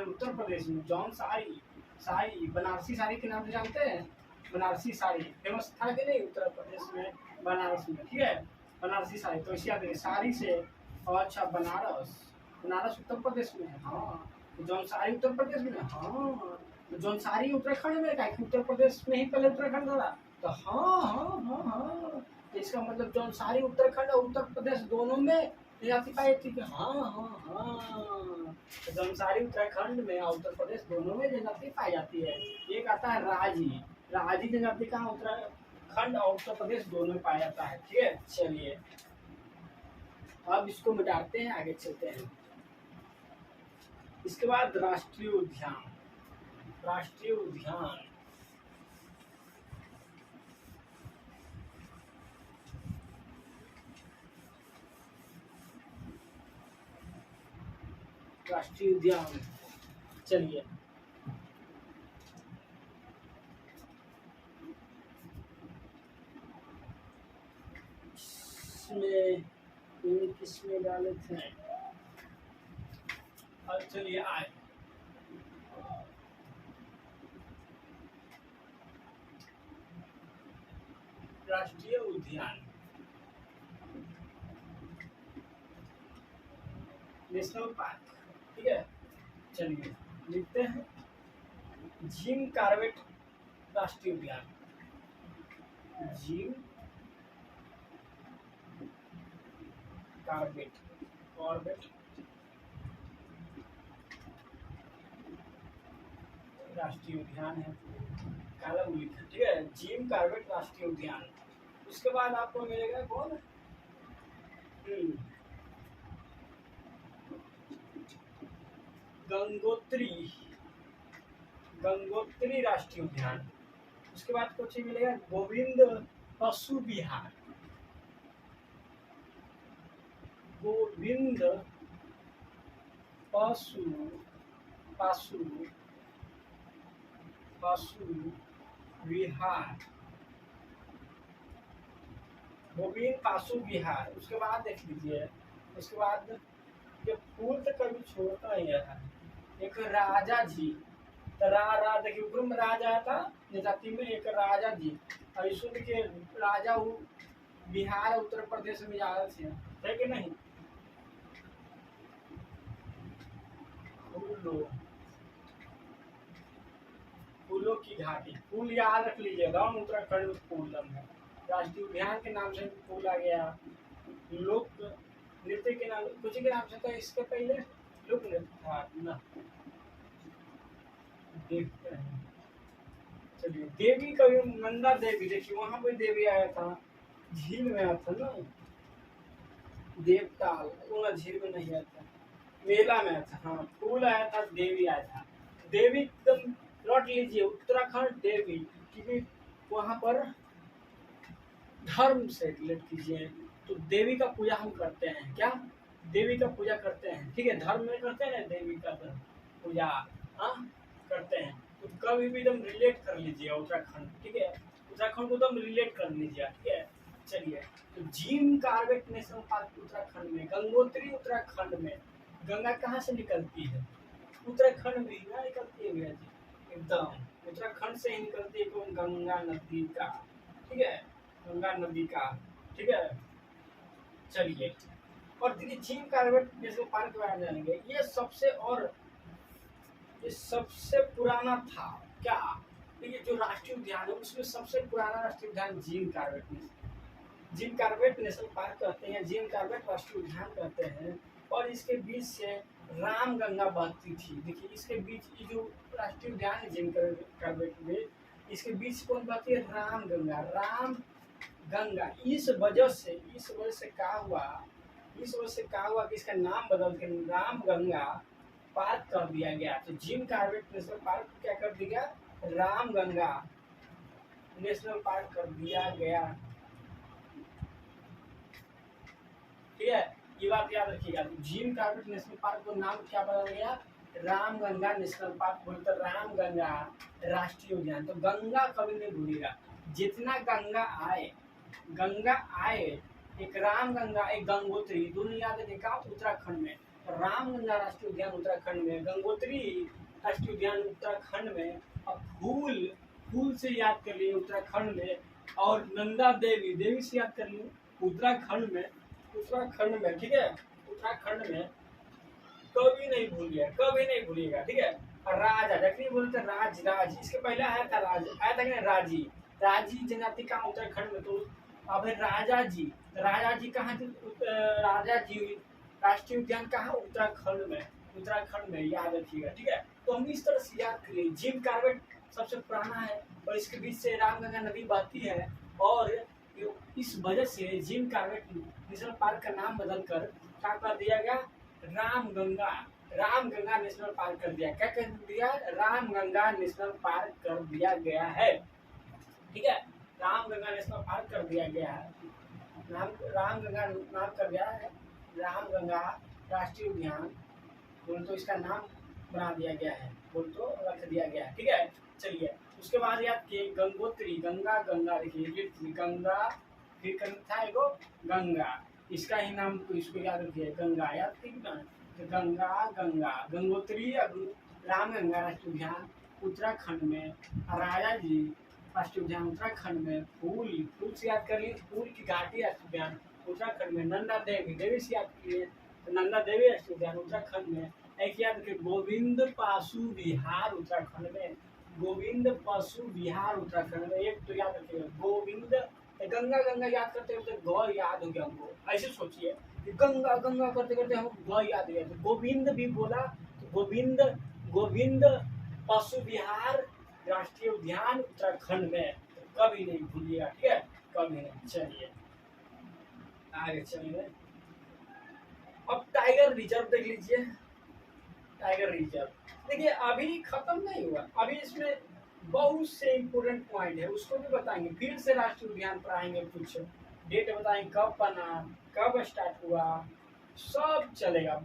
Speaker 1: उत्तर प्रदेश में सारी बनारसी साड़ी के नाम से जानते हैं, बनारसी साड़ी फेमस था कि नहीं उत्तर प्रदेश में, बनारस में, ठीक है, बनारसी साड़ी, तो इसे याद रखिए, साड़ी से, और अच्छा बनारस उत्तर प्रदेश में है, हाँ, जौनसारी उत्तर प्रदेश में, हाँ, जौनसारी उत्तराखंड में, क्या उत्तर प्रदेश में ही पहले उत्तराखंड था, तो हाँ, इसका मतलब जौनसारी उत्तराखंड और उत्तर प्रदेश दोनों में जनजाति पाई थी, हाँ, जौनसारी उत्तराखंड में और उत्तर प्रदेश दोनों में जनजाति पाई जाती है। एक आता है राजी जनजाति का उत्तराखंड और उत्तर प्रदेश दोनों में पाया जाता है, ठीक है। चलिए अब इसको मिटाते हैं, आगे चलते हैं। इसके बाद राष्ट्रीय उद्यान, राष्ट्रीय उद्यान। चलिए इसमें किसमें डाले थे, अब चलिए आए राष्ट्रीय उद्यान, नेशनल पार्क। ठीक है, चलिए लिखते हैं जिम कॉर्बेट राष्ट्रीय उद्यान। जिम कॉर्बेट, कॉर्बेट राष्ट्रीय उद्यान है, काला लिखा। ठीक है, जिम कॉर्बेट राष्ट्रीय उद्यान। उसके बाद आपको मिलेगा कौन, गंगोत्री, गंगोत्री राष्ट्रीय उद्यान। उसके बाद कुछ मिलेगा गोविंद पशु विहार, गोविंद पशु पशु पशु विहार, गोविंद पशु विहार। उसके बाद देख लीजिए, उसके बाद ये फूल तो कभी छोड़ता ही है, एक राजा जी, रा देखिए ऊपर में राज आया था जाति में, एक राजा जी, और इसको देखिए राजा बिहार उत्तर प्रदेश में जा रहे थे, है कि नहीं। फूलों की घाटी, फूल याद रख लीजिएगा, उत्तराखंड में फूलम है। राष्ट्रीय उद्यान के नाम से फूल आ गया, लोक नृत्य के नाम, कुछ के नाम से तो इसके पहले लोक नृत्य था ना। देखते हैं, चलिए देवी कभी नंदा देवी, देखिए वहां पे देवी आया था, झील में आया था ना, देवताल वो झील में नहीं आया था, मेला में आया था। हाँ, फूल आया था, देवी आया था। देवी एकदम लौट लीजिए, उत्तराखंड देवी, क्योंकि वहां पर धर्म से रिलेट कीजिए तो देवी का पूजा हम करते हैं, क्या देवी का पूजा करते हैं। ठीक है, धर्म में करते हैं ना देवी का पूजा, हाँ करते हैं, तो कभी भी एकदम रिलेट कर लीजिए उत्तराखंड। ठीक है, उत्तराखंड को एकदम रिलेट कर लीजिए। ठीक है, चलिए तो Jim Corbett national park Uttarakhand में, गंगोत्री उत्तराखंड में। गंगा कहाँ से निकलती है, उत्तराखंड में ही ना निकलती है भैया जी, एकदम उत्तराखंड से ही निकलती है गंगा नदी का। ठीक है, गंगा नदी का। ठीक है, चलिए और देखिए जिम कॉर्बेट नेशनल पार्क के बारे में जानेंगे। ये सबसे पुराना था क्या, ये जो राष्ट्रीय उद्यान है उसमें सबसे पुराना राष्ट्रीय उद्यान जिम कॉर्बेट नेशनल पार्क कहते हैं, जिम कॉर्बेट राष्ट्रीय उद्यान कहते हैं। और इसके बीच से राम गंगा बहती थी। देखिए इसके बीच, ये जो राष्ट्रीय उद्यान है जिम कॉर्बेट में, इसके बीच कौन बहती है, राम गंगा। राम गंगा, इस वजह से क्या हुआ, कि इसका नाम बदल के राम गंगा पार्क कर दिया गया। तो जिम कॉर्बेट नेशनल पार्क क्या कर दिया, राम गंगा नेशनल पार्क कर दिया गया। ठीक है, ये बात याद रखिएगा। जिम कॉर्बेट नेशनल पार्क को नाम क्या बदल गया, राम गंगा नेशनल पार्क, बोलते राम गंगा राष्ट्रीय उद्यान। तो गंगा कभी नहीं भूलिएगा, जितना गंगा आए, एक राम गंगा एक गंगोत्री, दोनों याद रखिएगा उत्तराखंड में। राम गंगा राष्ट्रीय उद्यान उत्तराखंड में, गंगोत्री राष्ट्रीय उद्यान उत्तराखंड में। और फूल से याद कर लिए उत्तराखंड में, और नंदा देवी से याद कर लिए उत्तराखंड में। ठीक है, उत्तराखंड में कभी नहीं भूलिएगा। ठीक है, राजा देखिए बोलते राज, इसके पहले आया था कि राजी जनजाति का उत्तराखंड में। तो अब है राजा जी कहाँ थे, राजा जी राष्ट्रीय उद्यान कहाँ, उत्तराखंड में याद रखिएगा। ठीक है, तो हम इस तरह से याद करिए। जिम कॉर्बेट सबसे पुराना है और इसके बीच से रामगंगा नदी बहती है, और इस वजह से जिम कॉर्बेट नेशनल पार्क का नाम बदलकर क्या कर दिया गया, राम गंगा नेशनल पार्क कर दिया। क्या कर दिया, राम गंगा नेशनल पार्क कर दिया गया है। ठीक है, राम गंगा नेशनल पार्क कर दिया गया है, राम गंगा नाम कर दिया है, राम गंगा राष्ट्रीय उद्यान बोल तो इसका नाम बना दिया गया है, बोल तो रख दिया गया है, ठीक है। चलिए उसके बाद याद किए गंगोत्री, गंगा, गंगा देखिए गंगा, फिर था एगो गंगा, इसका ही नाम तो इसको याद रखिए गंगा, याद ठीक ना। तो गंगा, गंगा, गंगोत्री राम गंगा राष्ट्रीय उद्यान उत्तराखंड में, राजा जी राष्ट्रीय उद्यान उत्तराखंड में, फूल फूल से याद कर लिए फूल की घाटी राष्ट्रीय उद्यान उत्तराखंड में, नंदा देवी देवी से याद किए तो नंदा देवी राष्ट्रीय उद्यान उत्तराखंड में। एक याद रखिए गोविंद पाशु विहार उत्तराखंड में, गोविंद पशु विहार उत्तराखंड में। एक तो याद रखिए गोविंद, गंगा गंगा याद करते करते ग याद हो गया हमको, ऐसे सोचिए कि गंगा गंगा करते करते हमको ग याद हो गया, तो गोविंद भी बोला तो गोविंद, गोविंद पशु विहार राष्ट्रीय उद्यान उत्तराखंड में, तो कभी नहीं भूलिएगा, ठीक है, कभी नहीं। चलिए आगे चलिए, अब टाइगर रिजर्व देख लीजिए। टाइगर रिजर्व देखिए अभी खत्म नहीं हुआ, अभी इसमें बहुत से इम्पोर्टेंट पॉइंट है, उसको भी बताएंगे, फिर से राष्ट्रीय उद्यान पर आएंगे, कुछ डेट बताएंगे कब बना, कब स्टार्ट हुआ, सब चलेगा,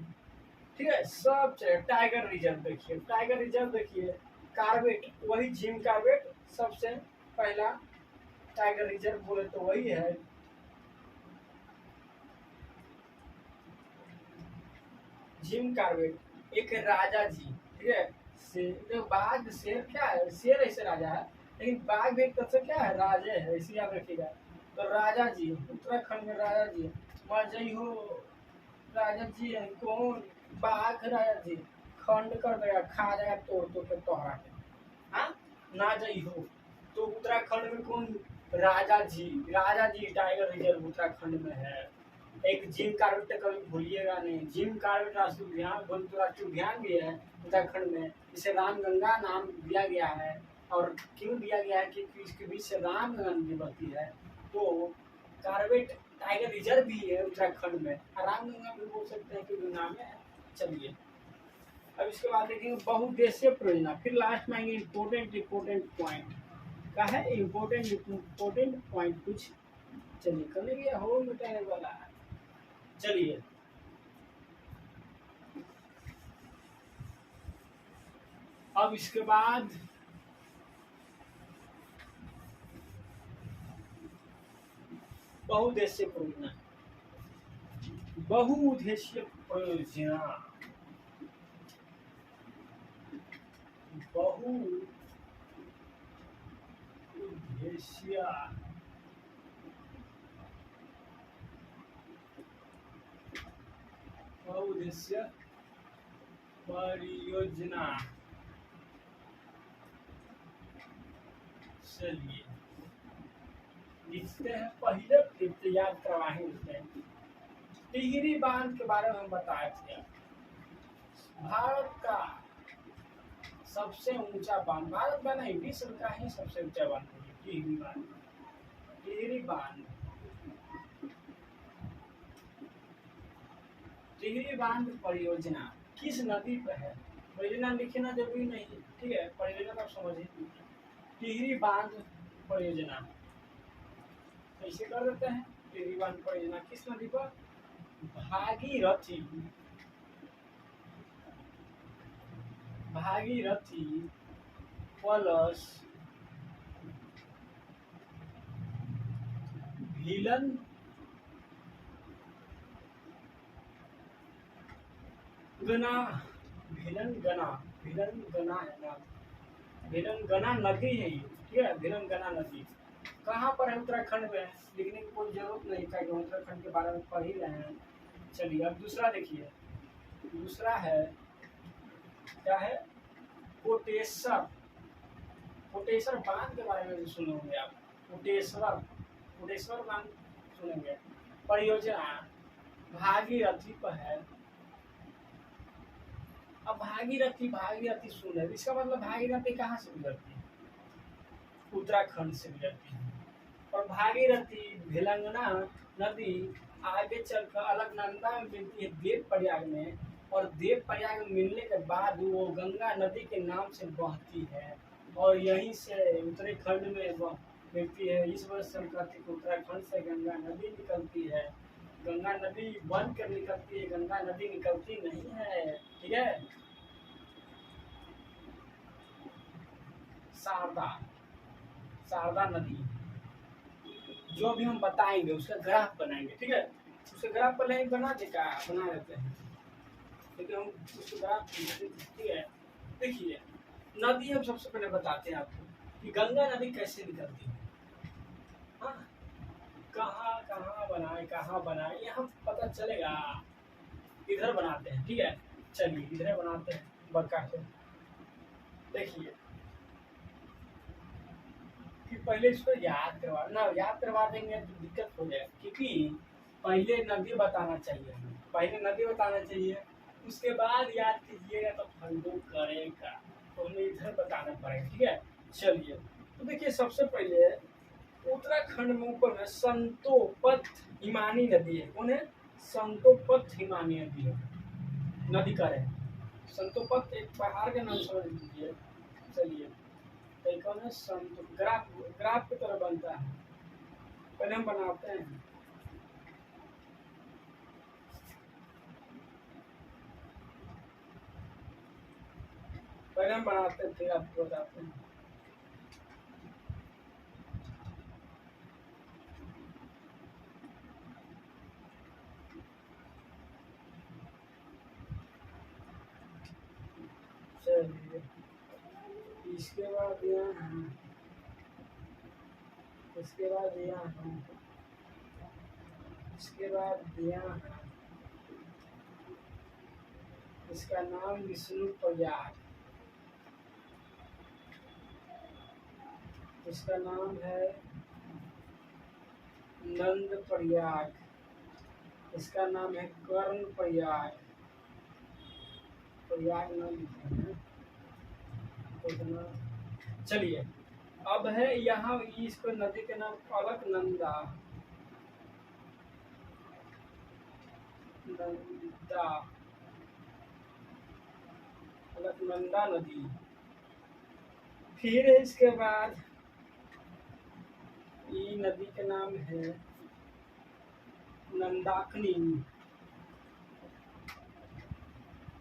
Speaker 1: ठीक है, सब चलेगा। टाइगर रिजर्व देखिए, टाइगर रिजर्व देखिए कार्बेट, वही जिम कार्बेट सबसे पहला टाइगर रिजर्व बोले तो वही है, जिम कार्बेट। एक राजा जी, ठीक है, शेर बाघ शेर क्या है, शेर ऐसे राजा है, लेकिन बाघ भी एक तरह से क्या है, राजे है, इसे याद रखिएगा। तो राजा जी उत्तराखंड में राजा जी मर जई हो, राजा जी है कौन, बाघ राजा जी खंड कर देगा, खा जाएगा तोड़ तोड़ के तोहरा के, हाँ ना जई हो। तो उत्तराखंड में कौन, राजा जी, राजा जी टाइगर रिजर्व उत्तराखंड में है। एक जिम कार्बेट तो कभी भूलिएगा नहीं, जिम कार्बेट राष्ट्रीय उद्यान बोल तो राष्ट्रीय उद्यान भी है उत्तराखंड में, इसे रामगंगा नाम दिया गया है, और क्यों दिया गया है कि इसके बीच से रामगंगा नदी बहती है, तो कार्बेट टाइगर रिजर्व भी है उत्तराखंड में, रामगंगा भी बोल सकते हैं क्योंकि नाम है। चलिए अब इसके बाद देखेंगे बहुउद्देशीय परियोजना, फिर लास्ट में आएंगे इम्पोर्टेंट इम्पोर्टेंट पॉइंट, क्या है इम्पोर्टेंट इम्पोर्टेंट पॉइंट कुछ। चलिए करने के हो मिटाने वाला है। चलिए अब इसके बाद बहुउद्देशीय परियोजना, बहुउद्देशीय परियोजना, बहुउद्देशीय बहुउद्देशीय परियोजना। चलिए लिखते हैं, पहले फिर याद करवाएं उसमें टिहरी बांध के बारे में हम बताए थे, भारत का सबसे ऊंचा बांध, भारत का नहीं विश्व का ही सबसे ऊंचा बांध टिहरी बांध। टिहरी बांध, टिहरी बांध परियोजना किस नदी पर है, परियोजना लिखना जरूरी नहीं, ठीक है, परियोजना आप समझिए। टिहरी बांध परियोजना कैसे कर देते हैं, टिहरी बांध परियोजना किस नदी पर, भागीरथी, भागीरथी प्लस भीलन गना, भिलंगना, भिलंगना है ना, भिलंगना नदी है ये, ठीक है, भिलंगना नदी कहाँ पर है, उत्तराखंड में है, लिखने की कोई जरूरत नहीं था कि उत्तराखंड के बारे में पढ़ ही रहे हैं। चलिए अब दूसरा देखिए, दूसरा है क्या है, कोटेश्वर, कोटेश्वर बांध के बारे में सुने होंगे आप, कोटेश्वर, कोटेश्वर बांध सुनेंगे। परियोजना भागीरथी पर है, अब भागीरथी, भागीरथी सुने इसका मतलब भागीरथी कहाँ से गुजरती है, उत्तराखंड से गुजरती है, और भागीरथी भिलंगना नदी आगे चलकर अलकनंदा में मिलती है देव प्रयाग में, और देव प्रयाग में मिलने के बाद वो गंगा नदी के नाम से बहती है, और यहीं से उत्तराखंड में मिलती है, इस वजह से हम कहते हैं कि उत्तराखंड से गंगा नदी निकलती है। गंगा नदी बन कर निकलती है, गंगा नदी निकलती नहीं है। ठीक है। शारदा, शारदा नदी, जो भी हम बताएंगे उसका ग्राफ बनाएंगे। ठीक है। उसका ग्राफ पहले बना देगा, बना देते हैं। लेकिन हम उसका ग्राफ, ठीक है। देखिए, नदी हम सबसे पहले बताते हैं आपको कि गंगा नदी कैसे निकलती है। हाँ, कहाँ कहाँ बनाए, कहाँ बनाए, यहाँ पता चलेगा। इधर बनाते हैं। ठीक है। चलिए इधर बनाते हैं बरका से। देखिए कि पहले इसको याद करवा ना, याद करवा देंगे तो दिक्कत हो जाएगी, क्योंकि पहले नदी बताना चाहिए, पहले नदी बताना चाहिए, उसके बाद याद कीजिएगा तो फंडो करेगा, तो हमें इधर बताना पड़ेगा। ठीक है। चलिए, तो देखिए सबसे पहले उत्तराखंड में ऊपर में संतोपथ हिमानी नदी है। कौन है? संतोपथ हिमानी नदी है, नदी का है। संतोपथ एक पहाड़ का नाम समझ लीजिए। चलिए, कौन है? संतो, ग्राफ, ग्राफ की तरह बनता है। पहले हम बनाते हैं। पहले हम बनाते हैं, फिर आपको बताते हैं। चलिए, इसके बाद यहाँ, इसके बाद यहाँ, इसके बाद यहाँ, इसका नाम विष्णु प्रयाग, इसका नाम है नंद प्रयाग, इसका नाम है कर्ण प्रयाग। प्रयाग नाम लिखे हैं। चलिए, अब है यहाँ इसको नदी के नाम अलकनंदा, नंदा, अलकनंदा नदी। फिर इसके बाद ये नदी का नाम है नंदाकिनी,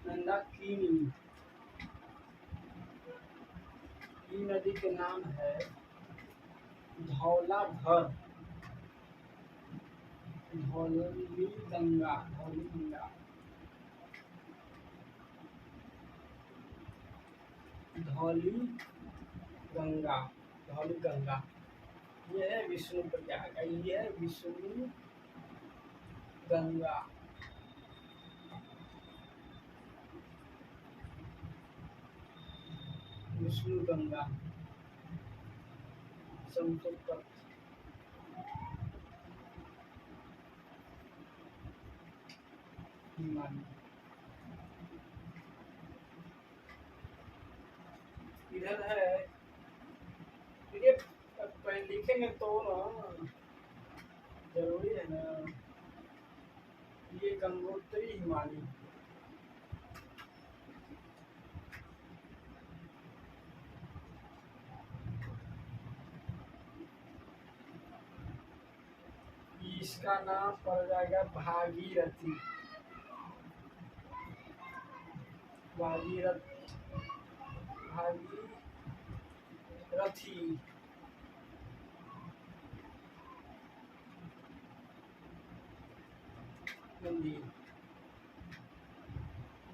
Speaker 1: नंदाकिनी। ये नदी के नाम है धौलाधर, धौली गंगा, धौली गंगा, धौली गंगा, धौली गंगा। ये है विष्णु प्रयाग, ये है विष्णु गंगा। विष्णु गंगा, संतोपथ, हिमानी। इधर है, ये लिखेंगे तो ना, जरूरी है ना। ये गंगोत्री हिमानी, इसका नाम पड़ जाएगा भागीरथी, भागीरथ, भागीरथी। मंदिर,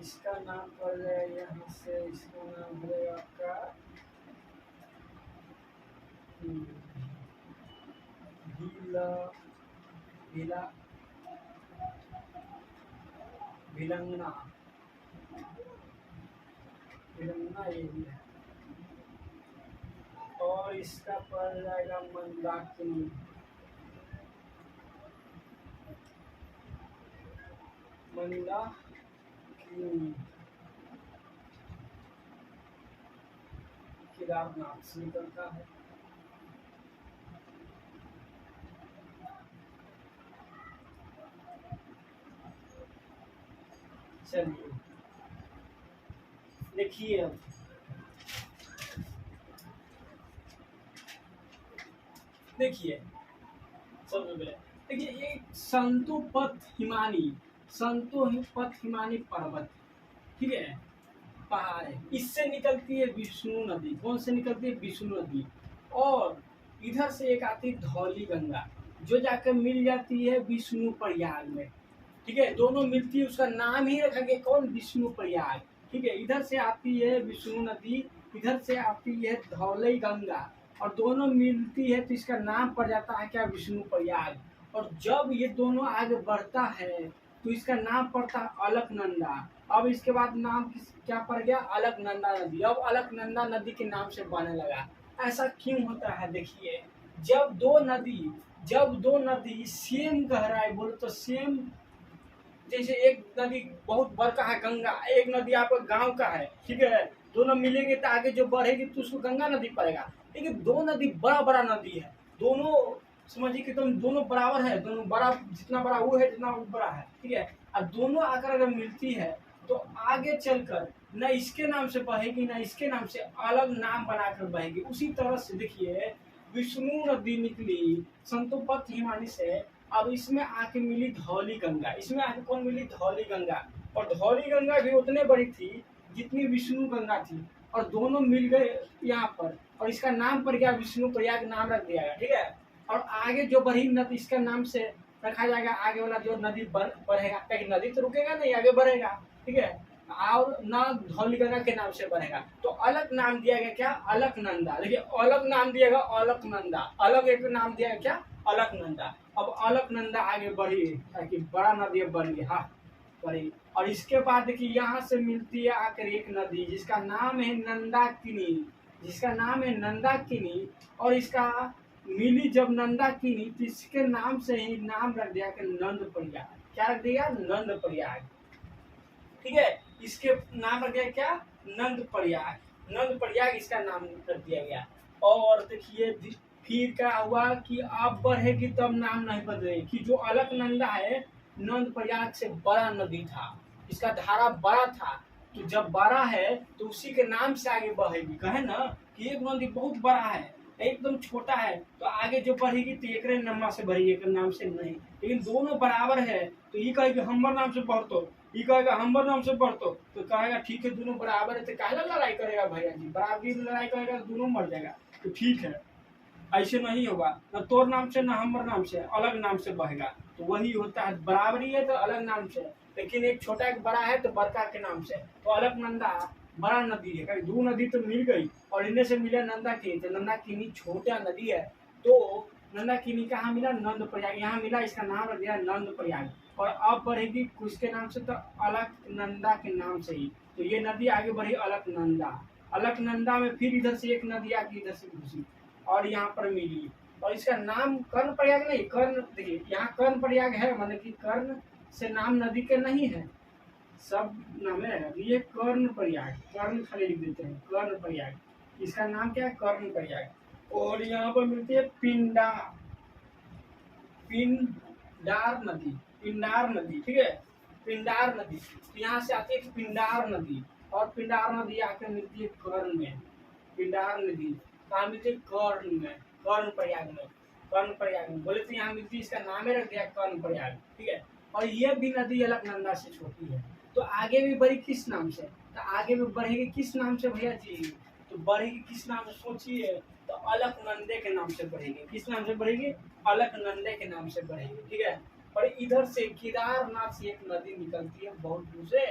Speaker 1: इसका नाम पड़ जाएगा यहाँ से, इसका नाम है आपका भीला, भीला, भिलंगना, भिलंगना ये भी है। और इसका पड़ जाएगा मंदाकिनी, मंदाकिनी, केदारनाथ से निकलता है। चलिए देखिए, अब देखिए सबसे पहले देखिए ये संतोपथ हिमानी पर्वत, ठीक है, पहाड़ है, इससे निकलती है विष्णु नदी। कौन से निकलती है? विष्णु नदी। और इधर से एक आती है धौली गंगा, जो जाकर मिल जाती है विष्णु प्रयाग में, ठीक है। दोनों मिलती है, उसका नाम ही रखा गया कौन? विष्णु प्रयाग, ठीक है। इधर से आती है विष्णु नदी, इधर से आती है धौली गंगा, और दोनों मिलती है तो इसका नाम पड़ जाता है क्या? विष्णु प्रयाग। और जब ये दोनों आगे बढ़ता है तो इसका नाम पड़ता है अलकनंदा। अब इसके बाद नाम क्या पड़ गया? अलकनंदा नदी। अब अलकनंदा नदी के नाम से बहने लगा। ऐसा क्यों होता है? देखिए, जब दो नदी सेम गहराई, बोलो तो सेम, जैसे एक नदी बहुत बड़का है गंगा, एक नदी आपका गांव का है, ठीक है, दोनों मिलेंगे तो आगे जो बढ़ेगी तो उसको गंगा नदी पड़ेगा। लेकिन दो नदी बड़ा बड़ा नदी है, दोनों समझिए कि तुम दोनों बराबर है, दोनों बड़ा, जितना बड़ा वो है जितना वो बड़ा है, ठीक है। और दोनों आकर अगर मिलती है तो आगे चलकर न इसके नाम से बहेगी न इसके नाम से, अलग नाम बनाकर बहेगी। उसी तरह से देखिए विष्णु नदी निकली संतोपथ हिमानी से, अब इसमें आके मिली धौली गंगा। इसमें आके कौन मिली? धौली गंगा। और धौली गंगा भी उतने बड़ी थी जितनी विष्णु गंगा थी, और दोनों मिल गए यहाँ पर, और इसका नाम पड़ गया विष्णु प्रयाग, नाम रख दिया गया, ठीक है। और आगे जो बढ़ी नदी इसका नाम से रखा जाएगा, आगे वाला जो नदी बढ़ेगा, कहीं नदी तो रुकेगा नहीं, आगे बढ़ेगा, ठीक है, और न धौली गंगा के नाम से बढ़ेगा, तो अलग नाम दिया गया क्या? अलकनंदा। देखिए अलग नाम दिया गया अलकनंदा, अलग एक नाम दिया गया क्या? अलकनंदा। अब अलकनंदा आगे बढ़ी ताकि बड़ा नदी बढ़ी, हाँ बढ़ी। और इसके बाद देखिए यहाँ से मिलती है आकर एक नदी जिसका नाम है नंदाकिनी, जिसका नाम है नंदाकिनी। और इसका मिली जब नंदाकिनी तो इसके नाम से ही नाम रख दिया कि नंद प्रयाग। क्या रख दिया? नंद प्रयाग, ठीक है। इसके नाम रख दिया क्या? नंद प्रयाग, नंद प्रयाग इसका नाम रख दिया गया। और देखिए फिर क्या हुआ कि अब बढ़ेगी तब नाम नहीं बदलेगी, कि जो अलकनंदा है नंद प्रयाग से बड़ा नदी था, इसका धारा बड़ा था, तो जब बड़ा है तो उसी के नाम से आगे बढ़ेगी। कहे ना कि एक नदी बहुत बड़ा है, एकदम छोटा है, तो आगे जो बढ़ेगी तो एक नाम से बढ़ेगी, एक नाम से नहीं। लेकिन दोनों बराबर है तो ये कहेगा हमर नाम से बढ़तो, ये कहेगा हमर नाम से बढ़तो, तो कहेगा ठीक है दोनों बराबर है, तो काहे लड़ाई करेगा भैया जी? बराबरी में लड़ाई करेगा दोनों मर जाएगा, तो ठीक है। ऐसे नहीं होगा, न तोर नाम से न हमर नाम से, अलग नाम से बहेगा। तो वही होता है, बराबरी है तो अलग नाम से, लेकिन एक छोटा एक बड़ा है तो बड़का के नाम से। तो अलकनंदा बड़ा नदी है, दो नदी तो मिल गई, और इनमें से मिले नंदा की, तो नंदा किनी छोटा नदी है, तो नंदा किनी कहाँ मिला? नंद प्रयाग, यहाँ मिला, इसका नाम रख दिया नंद प्रयाग। और अब बढ़ेगी किसके नाम से? तो अलकनंदा के नाम से ही। तो ये नदी आगे बढ़ी अलकनंदा, अलकनंदा में फिर इधर से एक नदी आके इधर से घुसी और यहाँ पर मिली, और इसका नाम कर्ण प्रयाग नहीं, कर्ण, देखिए यहाँ कर्ण प्रयाग है, मतलब कि कर्ण से नाम नदी के नहीं है, सब नाम है, ये कर्ण प्रयाग, कर्ण खाली लिख देते हैं, कर्ण प्रयाग, इसका नाम क्या है? कर्ण प्रयाग। और यहाँ पर मिलती है पिंडार नदी, पिंडार नदी, ठीक है, पिंडार नदी। तो यहाँ से आती है पिंडार नदी, और पिंडार नदी आकर मिलती है कर्ण में। पिंडार नदी कहाँ मिलती है? कर्ण में, कर्ण प्रयाग में, कर्ण प्रयाग में बोले तो यहाँ मिलती है, इसका नाम ही रख दिया कर्ण प्रयाग, ठीक है। और ये भी नदी अलकनंदा से छोटी है, तो आगे भी बढ़ी किस नाम से? तो आगे भी बढ़ेगी किस नाम से भैया जी? तो बढ़ेगी किस नाम से सोचिए? तो अलकनंदे के नाम से बढ़ेगी। किस नाम से बढ़ेगी? अलकनंदे के नाम से बढ़ेगी, ठीक है। और इधर से केदारनाथ से एक नदी निकलती है बहुत दूर से,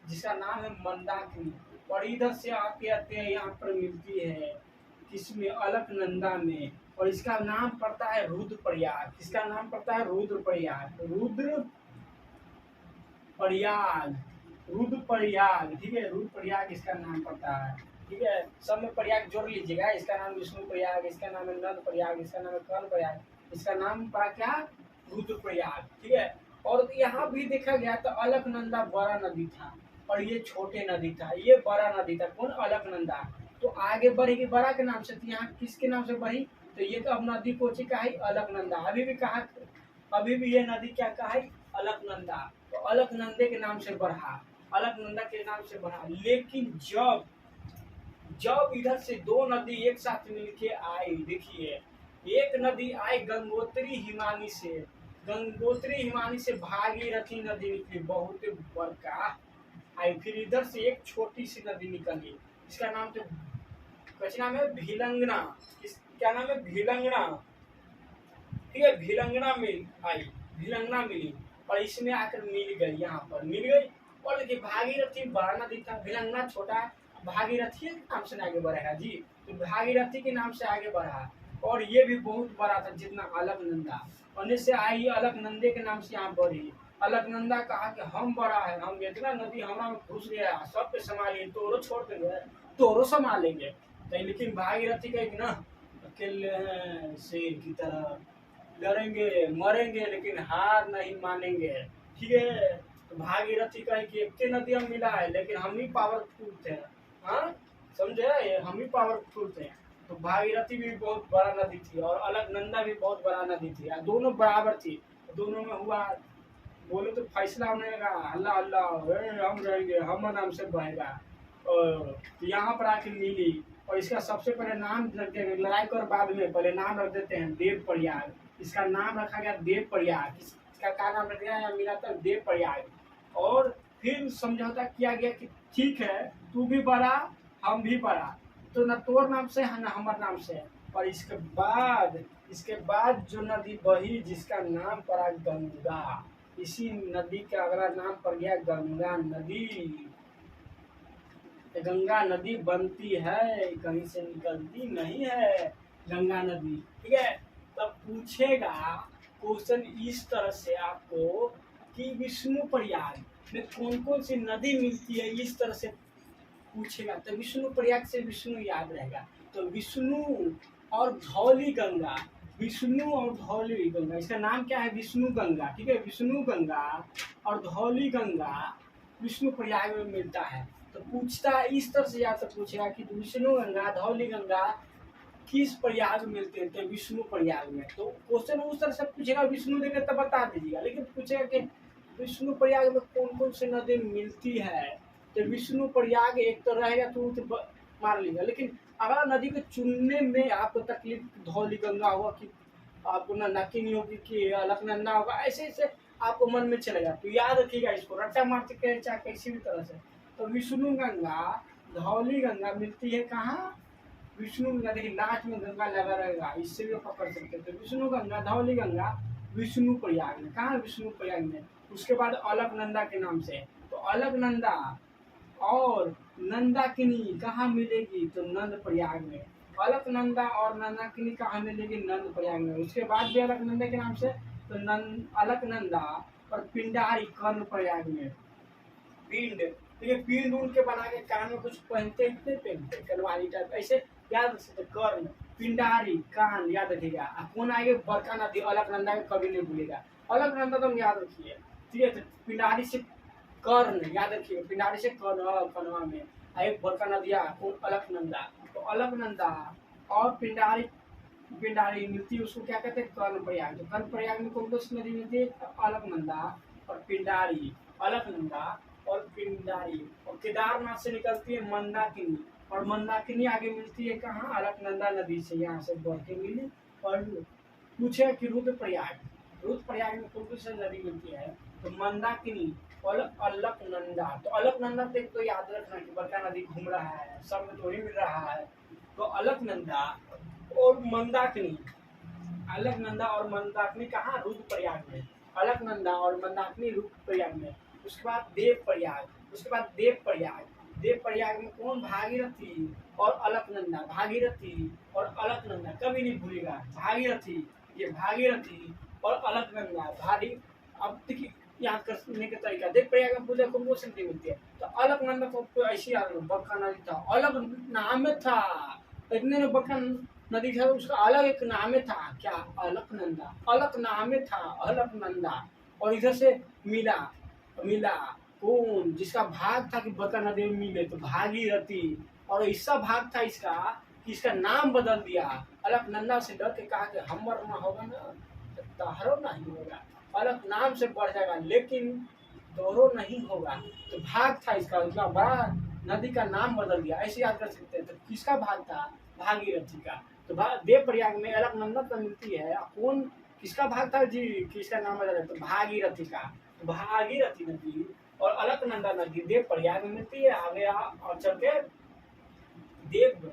Speaker 1: जिसका नाम है मंदाकिनी, और इधर से आते आते यहाँ पर मिलती है किसमें? अलकनंदा में, और इसका नाम पड़ता है रुद्रप्रयाग। किसका नाम पड़ता है? रुद्रप्रयाग, रुद्रप्रयाग, रुद्रप्रयाग, ठीक है, रुद्रप्रयाग इसका नाम पड़ता है, ठीक है। सब में प्रयाग जोड़ लीजिएगा, इसका नाम विष्णु प्रयाग, इसका नाम है नंद प्रयाग, इसका नाम है कर्ण प्रयाग, इसका नाम पड़ा क्या? रुद्रप्रयाग, ठीक है। और यहाँ भी देखा गया तो अलकनंदा बड़ा नदी था और ये छोटे नदी था, ये बड़ा नदी था, कौन? अलकनंदा। तो आगे बढ़ेगी बड़ा के नाम से, तो यहाँ किसके नाम से बढ़ी? तो ये तो अब नदी कोची का है? अलकनंदा। अभी भी कहा, अभी भी ये नदी क्या का है? अलकनंदा। तो अलकनंदे के नाम से बढ़ा, अलकनंदा के नाम से बढ़ा। लेकिन जब जब इधर से दो नदी एक साथ मिलके आई, देखिए एक नदी आई गंगोत्री हिमानी से, गंगोत्री हिमानी से भागीरथी नदी निकली बहुत बड़का आई। फिर इधर से एक छोटी सी नदी निकली, इसका नाम तो कुछ नाम है भिलंगना। इस क्या नाम है? भिलंगना। ठीक है, भिलंगना मिल आई, भिलंगना मिली और इसमें आकर मिल गई, यहाँ पर मिल गई। और देखिए भागीरथी बड़ा नदी था, भिलंगना छोटा है, भागीरथी के नाम से आगे बढ़ेगा जी, तो भागीरथी के नाम से आगे बढ़ा। और ये भी बहुत बड़ा था जितना अलकनंदा, और से आई अलकनंदे के नाम से यहाँ बढ़ी। अलकनंदा कहा कि हम बड़ा है, हम इतना नदी हमारा में घुस गया, सब पे संभालिए, तोरो छोड़ देंगे, तोरो संभालेंगे। तो लेकिन भागीरथी कहेगी ना, अकेले हैं शेर की तरह, लड़ेंगे मरेंगे लेकिन हार नहीं मानेंगे। ठीक है, तो भागीरथी कहे कि एक नदी हम मिला है लेकिन हम ही पावरफुल थे। हाँ समझे, ये हम ही पावरफुल थे। तो भागीरथी भी बहुत बड़ा नदी थी और अलकनंदा भी बहुत बड़ा नदी थी, दोनों बराबर थी। दोनों में हुआ बोले तो फैसला होने लगा, अल्लाह अल्लाह हम रहेंगे, हम नाम से बहेगा। और यहाँ पर आके मिली और इसका सबसे पहले नाम रखते हैं, लड़ाई कर बाद में पहले नाम रख देते हैं देव प्रयाग। इसका नाम रखा गया देव प्रयाग। इसका क्या नाम रख दिया? मिला था देव प्रयाग। और फिर समझौता किया गया कि ठीक है तू भी बड़ा हम भी बड़ा, तो न तोर नाम से है न हमारे नाम से। और इसके बाद जो नदी बही जिसका नाम पड़ा गंगा, इसी नदी का अगला नाम पड़ गया गंगा नदी। गंगा नदी बनती है, कहीं से निकलती नहीं है गंगा नदी। ठीक है, तब पूछेगा क्वेश्चन इस तरह से आपको कि विष्णु प्रयाग में कौन कौन सी नदी मिलती है, इस तरह से पूछेगा। तो विष्णु प्रयाग से विष्णु याद रहेगा। तो विष्णु और धौली गंगा, विष्णु और धौली गंगा, इसका नाम क्या है? विष्णु गंगा। ठीक है, विष्णु गंगा और धौली गंगा विष्णु प्रयाग में मिलता है। तो पूछता है इस तरह से, या तो पूछेगा कि विष्णु गंगा धौली गंगा किस प्रयाग में मिलते हैं? तो विष्णु प्रयाग में। तो क्वेश्चन उस तरह से पूछेगा, विष्णु देकर तब बता दीजिएगा, लेकिन पूछेगा कि विष्णु प्रयाग में कौन कौन सी नदी मिलती है? तो विष्णु प्रयाग एक तो रहेगा तो मार लेगा, लेकिन अगला नदी को चुनने में आपको तकलीफ धौली गंगा होगा कि आपको ना नाकिनी होगी कि अलकनंदा होगा, ऐसे ऐसे आपको मन में चलेगा। तो याद रखिएगा, इसको रट्टा मारते कहे चाहे किसी भी तरह से। तो विष्णु गंगा धौली गंगा मिलती है कहाँ? विष्णु गंगा, देखिए लास्ट में गंगा लगा रहेगा, इससे भी पकड़ सकते हैं। तो विष्णु गंगा धौली गंगा विष्णु प्रयाग में। कहाँ? विष्णु प्रयाग में। उसके बाद अलकनंदा के नाम से, तो अलकनंदा और नंदाकिनी कहाँ मिलेगी? तो नंद प्रयाग में। अलकनंदा और नंदाकिनी कहाँ मिलेगी? नंद प्रयाग में। उसके बाद भी अलकनंदा के नाम से, तो अलकनंदा और पिंडारी कर्ण प्रयाग में। पिंड, देखिए पिंड उड़ के बना के कान में कुछ पहनते पहनते कलवारी टाइप, ऐसे याद रख सकते। कर्ण, पिंडारी, कान याद रखिएगा। कौन आएगा? बड़का नदी अलकनंदा को कभी नहीं भूलेगा। अलकनंदा तो याद रखिए। ठीक है, तो पिंडारी से कर्ण याद रखिए, पिंडारी से कर्ण, कनवा में एक बड़का नदिया कौन? अलकनंदा। तो अलकनंदा और पिंडारी, पिंडारी मिलती है उसको क्या कहते हैं? कर्ण प्रयाग। तो कर्ण प्रयाग में कौन कौन सी नदी मिलती है? अलकनंदा और पिंडारी, अलकनंदा और पिंडारी। और केदारनाथ से निकलती है मंदाकिनी, और मंदाकिनी आगे मिलती है कहाँ? अलकनंदा नदी से, यहाँ से बढ़ के मिली। और पूछे कि रुद्रप्रयाग, रुद्रप्रयाग में कौन कौन सी नदी मिलती है? तो मंदाकिनी और अलकनंदा। तो अलकनंदा तक तो याद रखना कि बड़का नदी घूम रहा है, सब में तो ही मिल रहा है। तो अलकनंदा और मंदाकिनी, अलकनंदा और मंदाकिनी कहाँ? रुद्रप्रयाग में। अलकनंदा और मंदाकिनी रुद्रप्रयाग में। उसके बाद देव प्रयाग, उसके बाद देव प्रयाग। देव प्रयाग में कौन? भागीरथी और अलकनंदा, भागीरथी और अलकनंदा, कभी नहीं भूलेगा। भागीरथी, ये भागीरथी और अलकनंदा भारी। अब देखिए याद करने का तरीका, देव प्रयाग में पूजा को शक्ति मिलती है। तो अलकनंदा को ऐसी याद रखो, बड़का नदी था, अलग नाम में था, इतने बड़का नदी था, उसका अलग एक नाम था, क्या? अलकनंदा, अलग नाम में था अलकनंदा। और इधर से मिला, मिला कौन? जिसका भाग था कि बड़का नदी में मिले, तो भागीरथी। और ऐसा भाग था इसका कि इसका नाम बदल दिया, अलकनंदा से डर के कहा कि हम मरना होगा ना, तहरो नहीं होगा, अलग नाम से बढ़ जाएगा लेकिन दोहरो नहीं होगा। तो भाग था इसका, इतना बड़ा नदी का नाम बदल दिया, ऐसे याद कर सकते हैं। तो किसका भाग था? भागीरथी का। तो देव प्रयाग में अलकनंदा तो मिलती है। कौन किसका भाग था जी, किसका नाम बता रहे, तो भागीरथी का। तो भागीरथी नदी और अलकनंदा नदी देव प्रयाग में मिलती है। आगे और चल के देव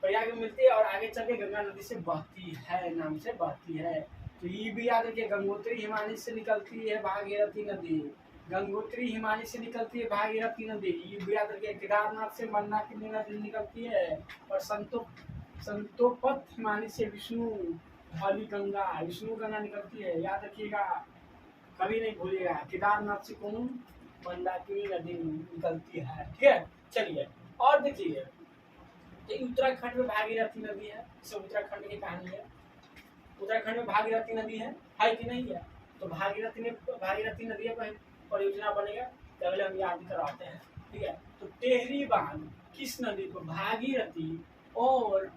Speaker 1: प्रयाग में मिलती है और आगे चल के गंगा नदी से बहती है, नाम से बहती है। तो ये भी याद रखिए, गंगोत्री हिमालय से निकलती है भागीरथी नदी, गंगोत्री हिमालय से निकलती है भागीरथी नदी। ये भी याद रखिए, केदारनाथ से मंदाकिनी नदी निकलती है और संतोपत हिमालय से विष्णु वाली गंगा, विष्णु गंगा निकलती है। याद रखिएगा, कभी नहीं भूलिएगा, केदारनाथ से कौन, मंदाकिनी नदी निकलती है। ठीक है, चलिए और देखिए, उत्तराखंड में भागीरथी नदी है, सब उत्तराखंड की कहानी है। उत्तराखंड में भागीरथी नदी है कि नहीं है? तो भागीरथी नदी पर परियोजना बनेगा, तो अगले हम याद करवाते हैं। ठीक है, तो टेहरी बांध किस नदी को, भागीरथी और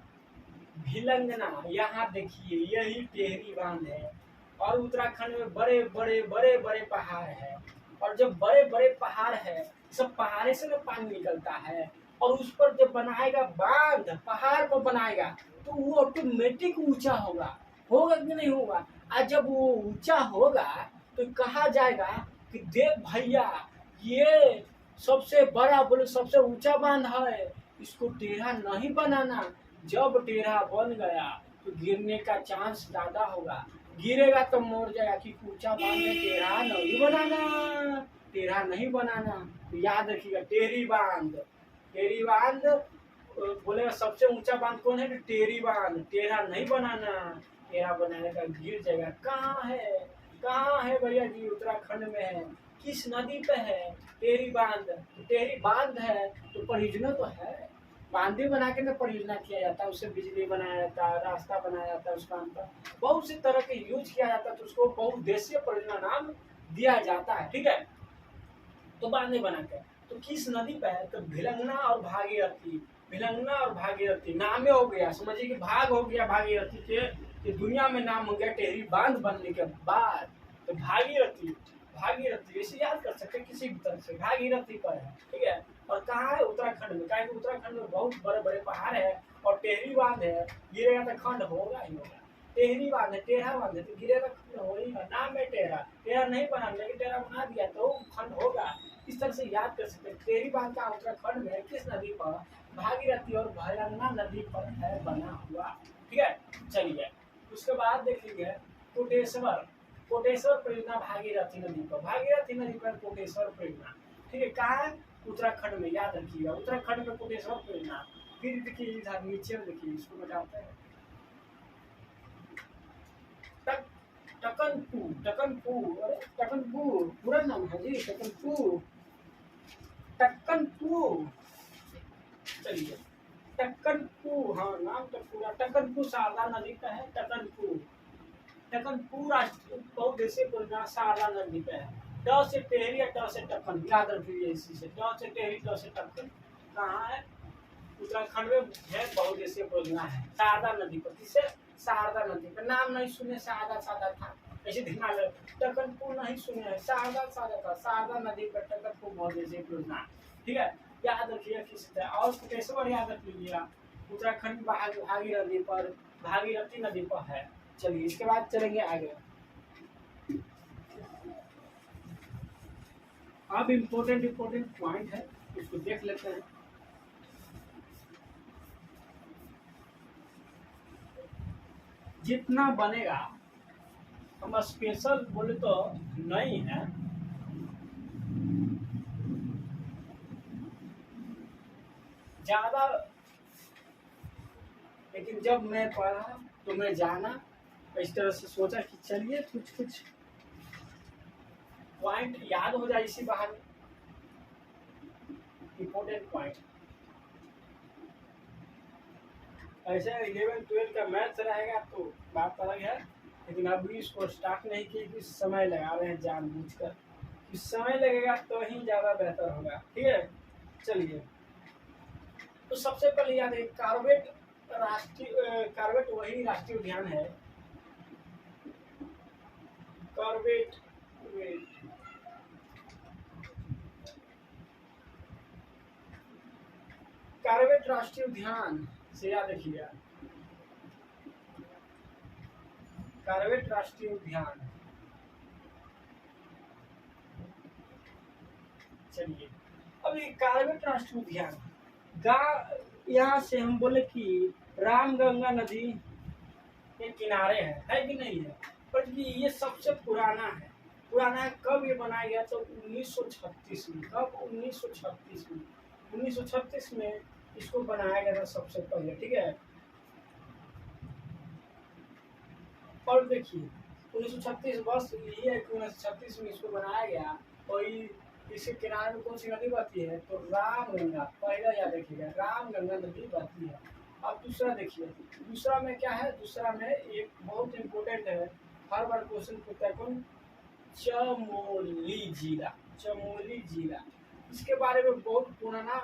Speaker 1: भिलंगना, यहाँ देखिए यही टेहरी बांध है। और उत्तराखंड में बड़े बड़े बड़े बड़े पहाड़ है, और जब बड़े बड़े पहाड़ है, सब पहाड़े से ना पानी निकलता है, और उस पर जब बनाएगा बांध, पहाड़ पर बनाएगा, तो वो ऑटोमेटिक ऊंचा होगा कि नहीं होगा? और जब वो ऊंचा होगा तो कहा जाएगा कि देख भैया, ये सबसे बड़ा, बोले सबसे ऊंचा बांध है, इसको टेढ़ा नहीं बनाना। जब टेढ़ा बन गया तो गिरने का चांस ज्यादा होगा, गिरेगा तो मर जाएगा। कि ऊंचा बांध में टेढ़ा नहीं बनाना, टेढ़ा नहीं बनाना। तो याद रखिएगा, टेढ़ी बांध बोलेगा सबसे ऊंचा बांध कौन है, तो टेढ़ी बांध, टेढ़ा नहीं बनाना, टेढ़ा बनाने का गिर जाएगा। कहाँ है भैया जी? उत्तराखंड में है। किस नदी पे है? टेढ़ी बांध। तो टेढ़ी बांध है तो परियोजना तो है, बांधे बना के ना परियोजना किया जाता है, उससे बिजली बनाया जाता है, रास्ता बनाया जाता है, उसका अंतर बहुत सी तरह के यूज किया जाता है, तो उसको बहुउद्देशीय परियोजना नाम दिया जाता है। ठीक है, तो बांधे बना के, तो किस नदी पे है? तो भिलंगना और भागीरथी, भिलंगना और भागीरथी नामे हो गया, समझिए कि भाग हो गया भागीरथी के, कि दुनिया में नाम हो गया टेहरी बांध बनने के बाद। तो भागीरथी इसे याद कर सकते किसी भी तरह से, भागीरथी पर है। ठीक है, और कहाँ है? उत्तराखंड में। कहा उत्तराखंड में बहुत बड़े बड़े पहाड़ है और टेहरी बांध है, गिरेगा तो खंड होगा ही होगा। टेहरी बांध है, टेढ़ा बांध है, तो गिरेगा खंड होगा। नाम है टेढ़ा नहीं बना, लेकिन टेढ़ा बना दिया तो खंड होगा। इस तरह से याद कर सकते हैं। टेहरी बांध का उत्तराखंड में किस नदी पर? भागीरथी और भयंगना नदी पर है बना हुआ। ठीक है, चलिए उसके बाद देखेंगे कोटेश्वर परियोजना भागीरथी नदी पर, भागीरथी नदी पर कोटेश्वर परियोजना। ठीक है, कहाँ है? उत्तराखंड में। याद रखिएगा, उत्तराखंड में कोटेश्वर परियोजना। फिर देखिए इधर नीचे देखिए, इसको बताते हैं टकनपुर पूरा नाम है जी, टक्कनपुर। चलिए टक्कनपुर, हाँ नाम तो पूरा टक्कनपुर शारदा नदी का है। टक्कनपुर राष्ट्रीय बहुउद्देशीय परियोजना शारदा नदी पे है। ट से टेहरी या ट से टक्कन, याद रखिए इसी से, ट से टेहरी ट से टक्कन। कहाँ है? उत्तराखंड में है, बहुउद्देशीय परियोजना है शारदा नदी पर। किससे? शारदा नदी पर। नाम नहीं सुने, सादा था, ऐसे ध्यान रहे। टक्कनपुर नहीं सुने हैं, सादा था, शारदा नदी पर टक्कनपुर बहुउद्देशीय परियोजना। ठीक है, याद रखिए किस तरह। और कोटेश्वर याद रख लीजिएगा, उत्तराखंड भागीरथी नदी पर है। चलिए इसके बाद चलेंगे आगे। अब इम्पोर्टेंट पॉइंट है, इसको देख लेते हैं। जितना बनेगा, हम स्पेशल बोले तो नहीं है, ज्यादा, लेकिन जब मैं पढ़ा तो मैं जाना, इस तरह से सोचा कि चलिए कुछ पॉइंट याद हो जाए इसी बहाने, इम्पोर्टेंट पॉइंट। ऐसे 11-12 का मैथ्स रहेगा तो बात अलग है, लेकिन अभी इसको स्टार्ट नहीं किए कि समय लगा रहे हैं जानबूझकर, कि समय लगेगा तो ही ज़्यादा बेहतर होगा। ठीक है, चलिए तो सबसे पहले याद है कार्बेट वही राष्ट्रीय उद्यान है, कार्बेट राष्ट्रीय उद्यान से याद रखिएगा। कार्बेट राष्ट्रीय उद्यान। चलिए, अब ये कार्बेट राष्ट्रीय उद्यान यहाँ से हम बोले कि रामगंगा नदी के किनारे है कि नहीं है, पर ये सबसे पुराना है। पुराना है, कब ये बनाया गया? तो 1936 में। कब? 1936 में। 1936 में इसको बनाया गया था सबसे पहले, ठीक है। और देखिए 1936 बस ये है कि 1936 में इसको बनाया गया। और इसके किनारे में कौन सी नदी बहती है? तो रामगंगा। पहला याद रखिएगा, रामगंगा नदी बहती है। अब दूसरा देखिए, दूसरा में क्या है? दूसरा में एक बहुत इम्पोर्टेंट है, हर बार क्वेश्चन पूछता है कौन? चमोली जिला। चमोली जिला, इसके बारे में बहुत पुराना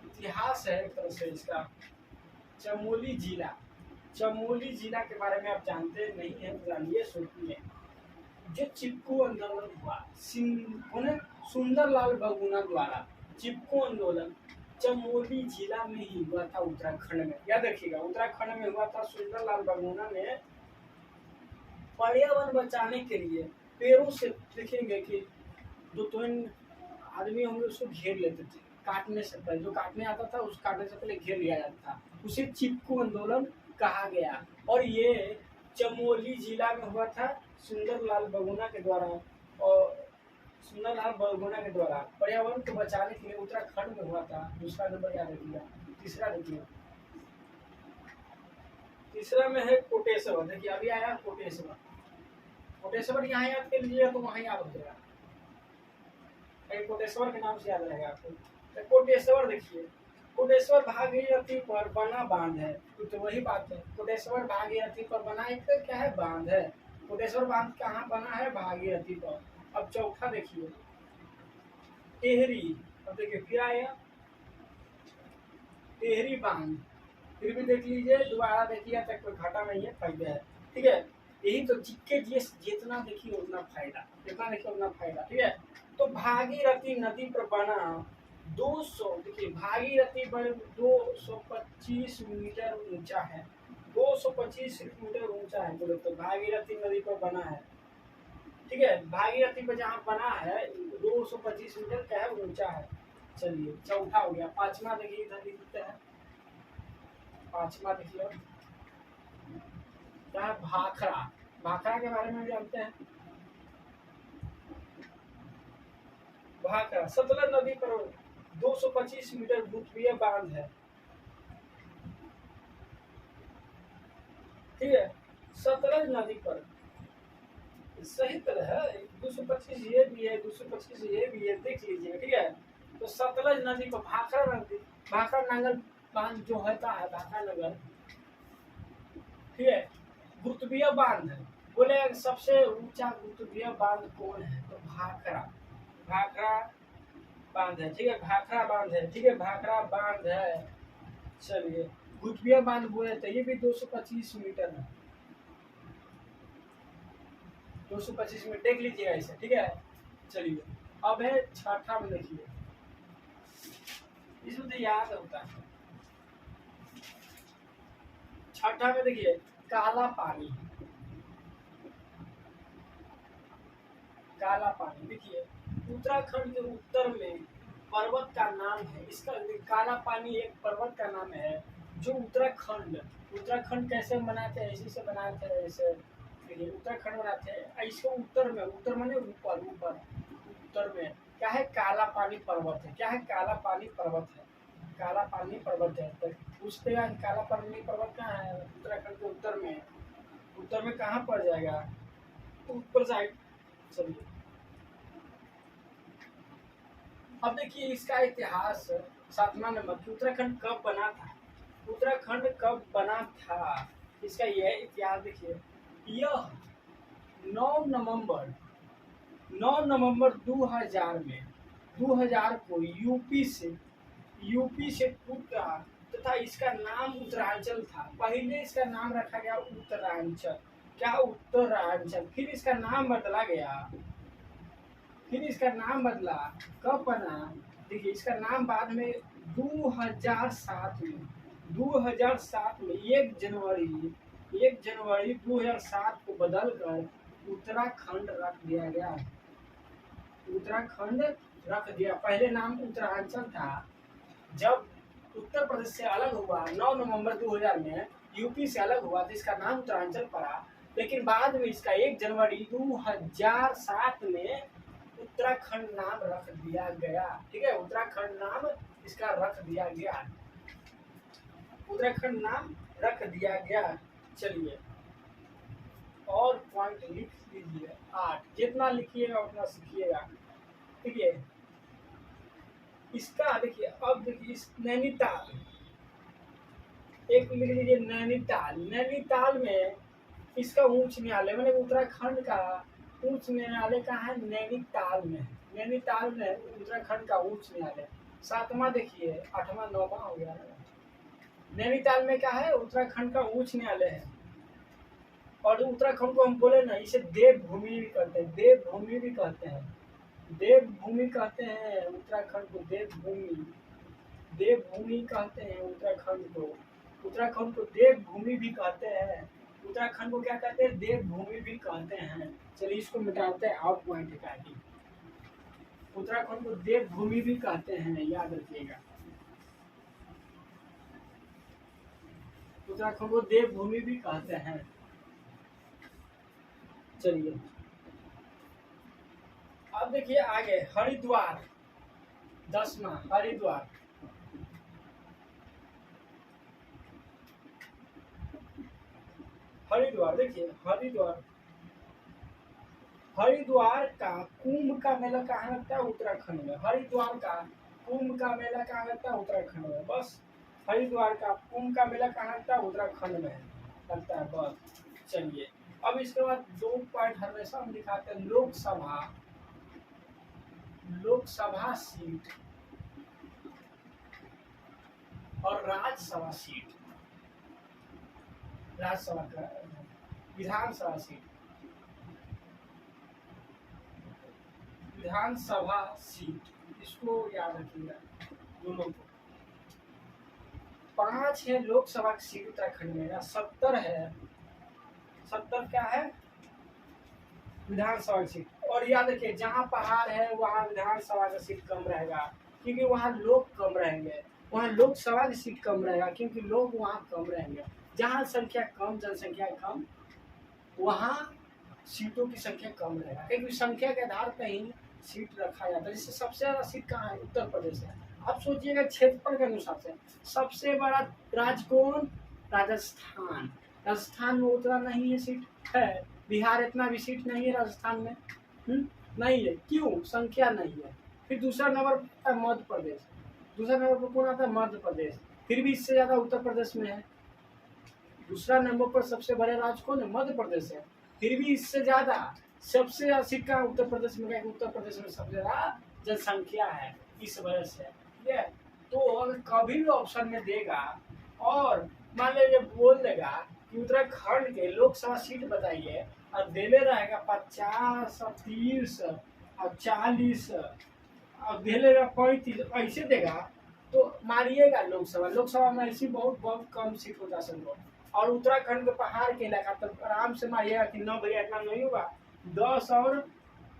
Speaker 1: इतिहास है एक तरह से इसका। चमोली जिला, चमोली जिला के बारे में आप जानते नहीं हैं, जानिए सुनिए। जो चिपको आंदोलन हुआ सुंदरलाल बहुगुणा द्वारा, चिपको आंदोलन चमोली जिला में ही हुआ था, उत्तराखंड में। याद रखिएगा, उत्तराखंड में हुआ था। सुंदरलाल बहुगुणा ने पर्यावरण बचाने के लिए पेड़ों से, देखेंगे कि जो आदमी होंगे उसको घेर लेते थे काटने से पहले। जो काटने आता था उस काटने से पहले घेर लिया जाता था, उसे चिपको आंदोलन कहा गया। और ये चमोली जिला में हुआ था सुंदरलाल बहुगुणा के द्वारा। और सुंदरलाल बहुगुणा के द्वारा पर्यावरण को बचाने के लिए उत्तराखंड में हुआ था। दूसरा नंबर याद रखिएगा। तीसरा देखिए, तीसरा में है कोटेश्वर। देखिए अभी आया कोटेश्वर। कोटेश्वर यहाँ याद कर लीजिएगा तो वहाँ याद हो जाएगा, कोटेश्वर के नाम से याद रहेगा आपको। तो कोटेश्वर देखिए, कोटेश्वर भागीरथी पर बना बांध है। तो वही बात है, कोटेश्वर भागीरथी पर बना एक क्या है? बांध है। कोटेश्वर बांध कहाँ बना है? भागीरथी पर। अब चौथा देखिए, टेहरी। अब देखिए फिर आया टेहरी बांध, फिर भी देख लीजिए, दोबारा देखिए तक कोई घाटा नहीं है, फायदा है, ठीक है। यही तो जिसके जितना देखिए उतना फायदा, जितना देखिए उतना फायदा, ठीक है। तो भागीरथी नदी पर बना 200, देखिए भागीरथी पर 225 मीटर ऊंचा है। 225 मीटर ऊंचा है बोले तो भागीरथी नदी पर बना है, ठीक है। भागीरथी पर जहाँ बना है 225 मीटर क्या है? ऊंचा है। चलिए चौथा हो गया। पांचवा देखिए, इधर लिखते हैं। पांचवा देखिए क्या है? भाखड़ा। भाखड़ा के बारे में जानते हैं? भाखड़ा सतलज नदी पर 225 मीटर भूतलीय बांध है, ठीक है। सतलज नदी पर सही तरह है, 225 ये भी है, 225 ये भी है, देख लीजिए, ठीक है। तो सतलज नदी पर भाखड़ा नदी, भाखड़ा नांगल बांध जो होता है, भाखड़ा नगर, ठीक है। गुरुत्वीय बांध है, बोले सबसे ऊंचा गुरुत्वीय बांध कौन है? तो भाखड़ा, भाखड़ा बांध है, ठीक है। भाखड़ा बांध है, ठीक है, भाखड़ा बांध है। चलिए गुरुत्वीय बांध बोले तो ये भी 225 मीटर है, 225 मीटर देख लीजिएगा इसे, ठीक है। चलिए अब है छठा में, देखिए इसमें तो याद होता है। छठा में देखिए काला पानी। काला पानी देखिए उत्तराखंड के उत्तर में पर्वत का नाम है। इसका काला पानी एक पर्वत का नाम है जो उत्तराखंड कैसे बनाते हैं? इसी से बनाते हैं, ऐसे उत्तराखंड बनाते हैं। इसको उत्तर में, उत्तर माने ऊपर, ऊपर उत्तर में क्या है? काला पानी पर्वत है। क्या है? काला पानी पर्वत है, काला पानी पर्वत है। तो पूछते हैं काला पानी पर्वत कहाँ है? उत्तराखंड के उत्तर में। उत्तर में कहाँ पड़ जाएगा? ऊपर साइड। चलिए अब देखिए इसका इतिहास। सातवां नंबर, उत्तराखंड कब बना था? उत्तराखंड कब बना था, इसका यह इतिहास देखिए। यह 9 नवंबर 2000 में, 2000 को यूपी से टूटा तथा इसका नाम उत्तरांचल था। पहले इसका नाम रखा गया उत्तरांचल। क्या? उत्तरांचल। फिर इसका नाम बदला गया, फिर इसका नाम बदला। कब बना? देखिए इसका नाम बाद में 2007 में 1 जनवरी 1 जनवरी 2007 को बदलकर उत्तराखंड रख दिया गया। उत्तराखंड रख दिया, पहले नाम उत्तरांचल था। जब उत्तर प्रदेश से अलग हुआ 9 नवंबर 2000 में, यूपी से अलग हुआ तो इसका नाम उत्तरांचल पड़ा। लेकिन बाद में इसका 1 जनवरी 2007 में उत्तराखंड नाम रख दिया गया। ठीक है, उत्तराखंड नाम इसका रख दिया गया, उत्तराखंड नाम रख दिया गया। चलिए और पॉइंट लिख लीजिए 8, जितना लिखिएगा उतना सीखिएगा। ठीक है, इसका देखिए, अब देखिए इस नैनीताल, एक लिख लीजिए नैनीताल। नैनीताल में इसका उच्च न्यायालय, मैंने उत्तराखंड का उच्च न्यायालय कहाँ है? नैनीताल में। नैनीताल में उत्तराखंड का उच्च न्यायालय। 7वां देखिए, 8वां 9वां हो गया। नैनीताल में क्या है? उत्तराखंड का उच्च न्यायालय है। और उत्तराखंड को हम बोले ना, इसे देवभूमि भी कहते हैं, देवभूमि भी कहते हैं, देवभूमि कहते हैं उत्तराखंड को, देवभूमि, देवभूमि कहते हैं उत्तराखंड को। उत्तराखंड को देवभूमि भी कहते हैं, उत्तराखंड को क्या कहते हैं? देवभूमि भी कहते हैं। चलिए इसको मिटाते हैं, आउट पॉइंट हटा के। उत्तराखंड को देवभूमि भी कहते हैं, याद रखिएगा। उत्तराखंड को देवभूमि भी कहते हैं। चलिए अब देखिए आगे, हरिद्वार 10वां, हरिद्वार। हरिद्वार देखिए, हरिद्वार, हरिद्वार का कुंभ का मेला कहाँ लगता है? उत्तराखंड में। हरिद्वार का कुंभ का मेला कहाँ लगता है? उत्तराखंड में। बस, हरिद्वार का कुंभ का मेला कहाँ लगता है? उत्तराखंड में लगता है, बस। चलिए अब इसके बाद 2 पॉइंट हमेशा हम दिखाते हैं, लोकसभा, लोकसभा सीट और राज्यसभा सीट, राज्यसभा का, विधानसभा सीट, विधानसभा सीट, इसको याद रखिएगा दोनों को। 5 है लोकसभा की सीट उत्तराखंड में, 70 है, 70 क्या है? विधानसभा की सीट। और याद रखिए, जहाँ पहाड़ है वहाँ विधानसभा का सीट कम रहेगा, क्योंकि वहाँ लोग कम रहेंगे। वहाँ लोकसभा की सीट कम रहेगा क्योंकि लोग वहाँ कम रहेंगे। जहाँ संख्या कम, जनसंख्या कम, वहाँ सीटों की संख्या कम रहेगा, क्योंकि संख्या के आधार पर ही सीट रखा जाता है। जैसे सबसे ज्यादा सीट कहाँ है? उत्तर प्रदेश है। अब सोचिएगा क्षेत्रफल के अनुसार से सबसे बड़ा राज्य कौन? राजस्थान। राजस्थान में उतना नहीं है सीट है, बिहार इतना भी सीट नहीं है राजस्थान में, नहीं है। क्यों? संख्या नहीं है। फिर दूसरा नंबर पर मध्य प्रदेश, दूसरा नंबर पर कौन आता है? मध्य प्रदेश, फिर भी इससे ज्यादा उत्तर प्रदेश में है। दूसरा नंबर पर सबसे बड़े राज्य कौन है? मध्य प्रदेश है, फिर भी इससे ज्यादा, सबसे ज्यादा सीट का उत्तर प्रदेश में है। उत्तर प्रदेश में सबसे ज्यादा जनसंख्या है, इस वजह से। ठीक है, तो अगर कभी भी ऑप्शन में देगा और मान लीजिए बोल देगा कि उत्तराखंड के लोकसभा सीट बताइए और देने रहेगा 50 और 30 और 40 और देने रहेगा 35, ऐसे देगा तो मारिएगा लोकसभा। लोकसभा में ऐसी बहुत बहुत कम सीट होता संभव, और उत्तराखंड के पहाड़ के इलाका तो आराम से मारिएगा कि 9 भैया इतना नहीं होगा, 10 और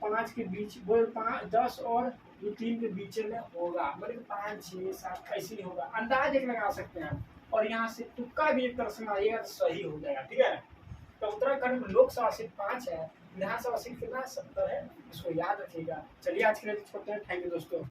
Speaker 1: 5 के बीच, बोल 10 और 2-3 के बीच में होगा, मतलब 5, 6, 7 ऐसे ही होगा। अंदाज एक लगा सकते हैं, और यहाँ से तुक्का भी एक तरह से मारिएगा तो सही हो जाएगा। ठीक है, तो उत्तराखंड में लोकसभा सीट 5 है, विधानसभा सीट कितना? 70 है, इसको याद रखिएगा। चलिए आज के लिए छोड़ते हैं, थैंक यू दोस्तों।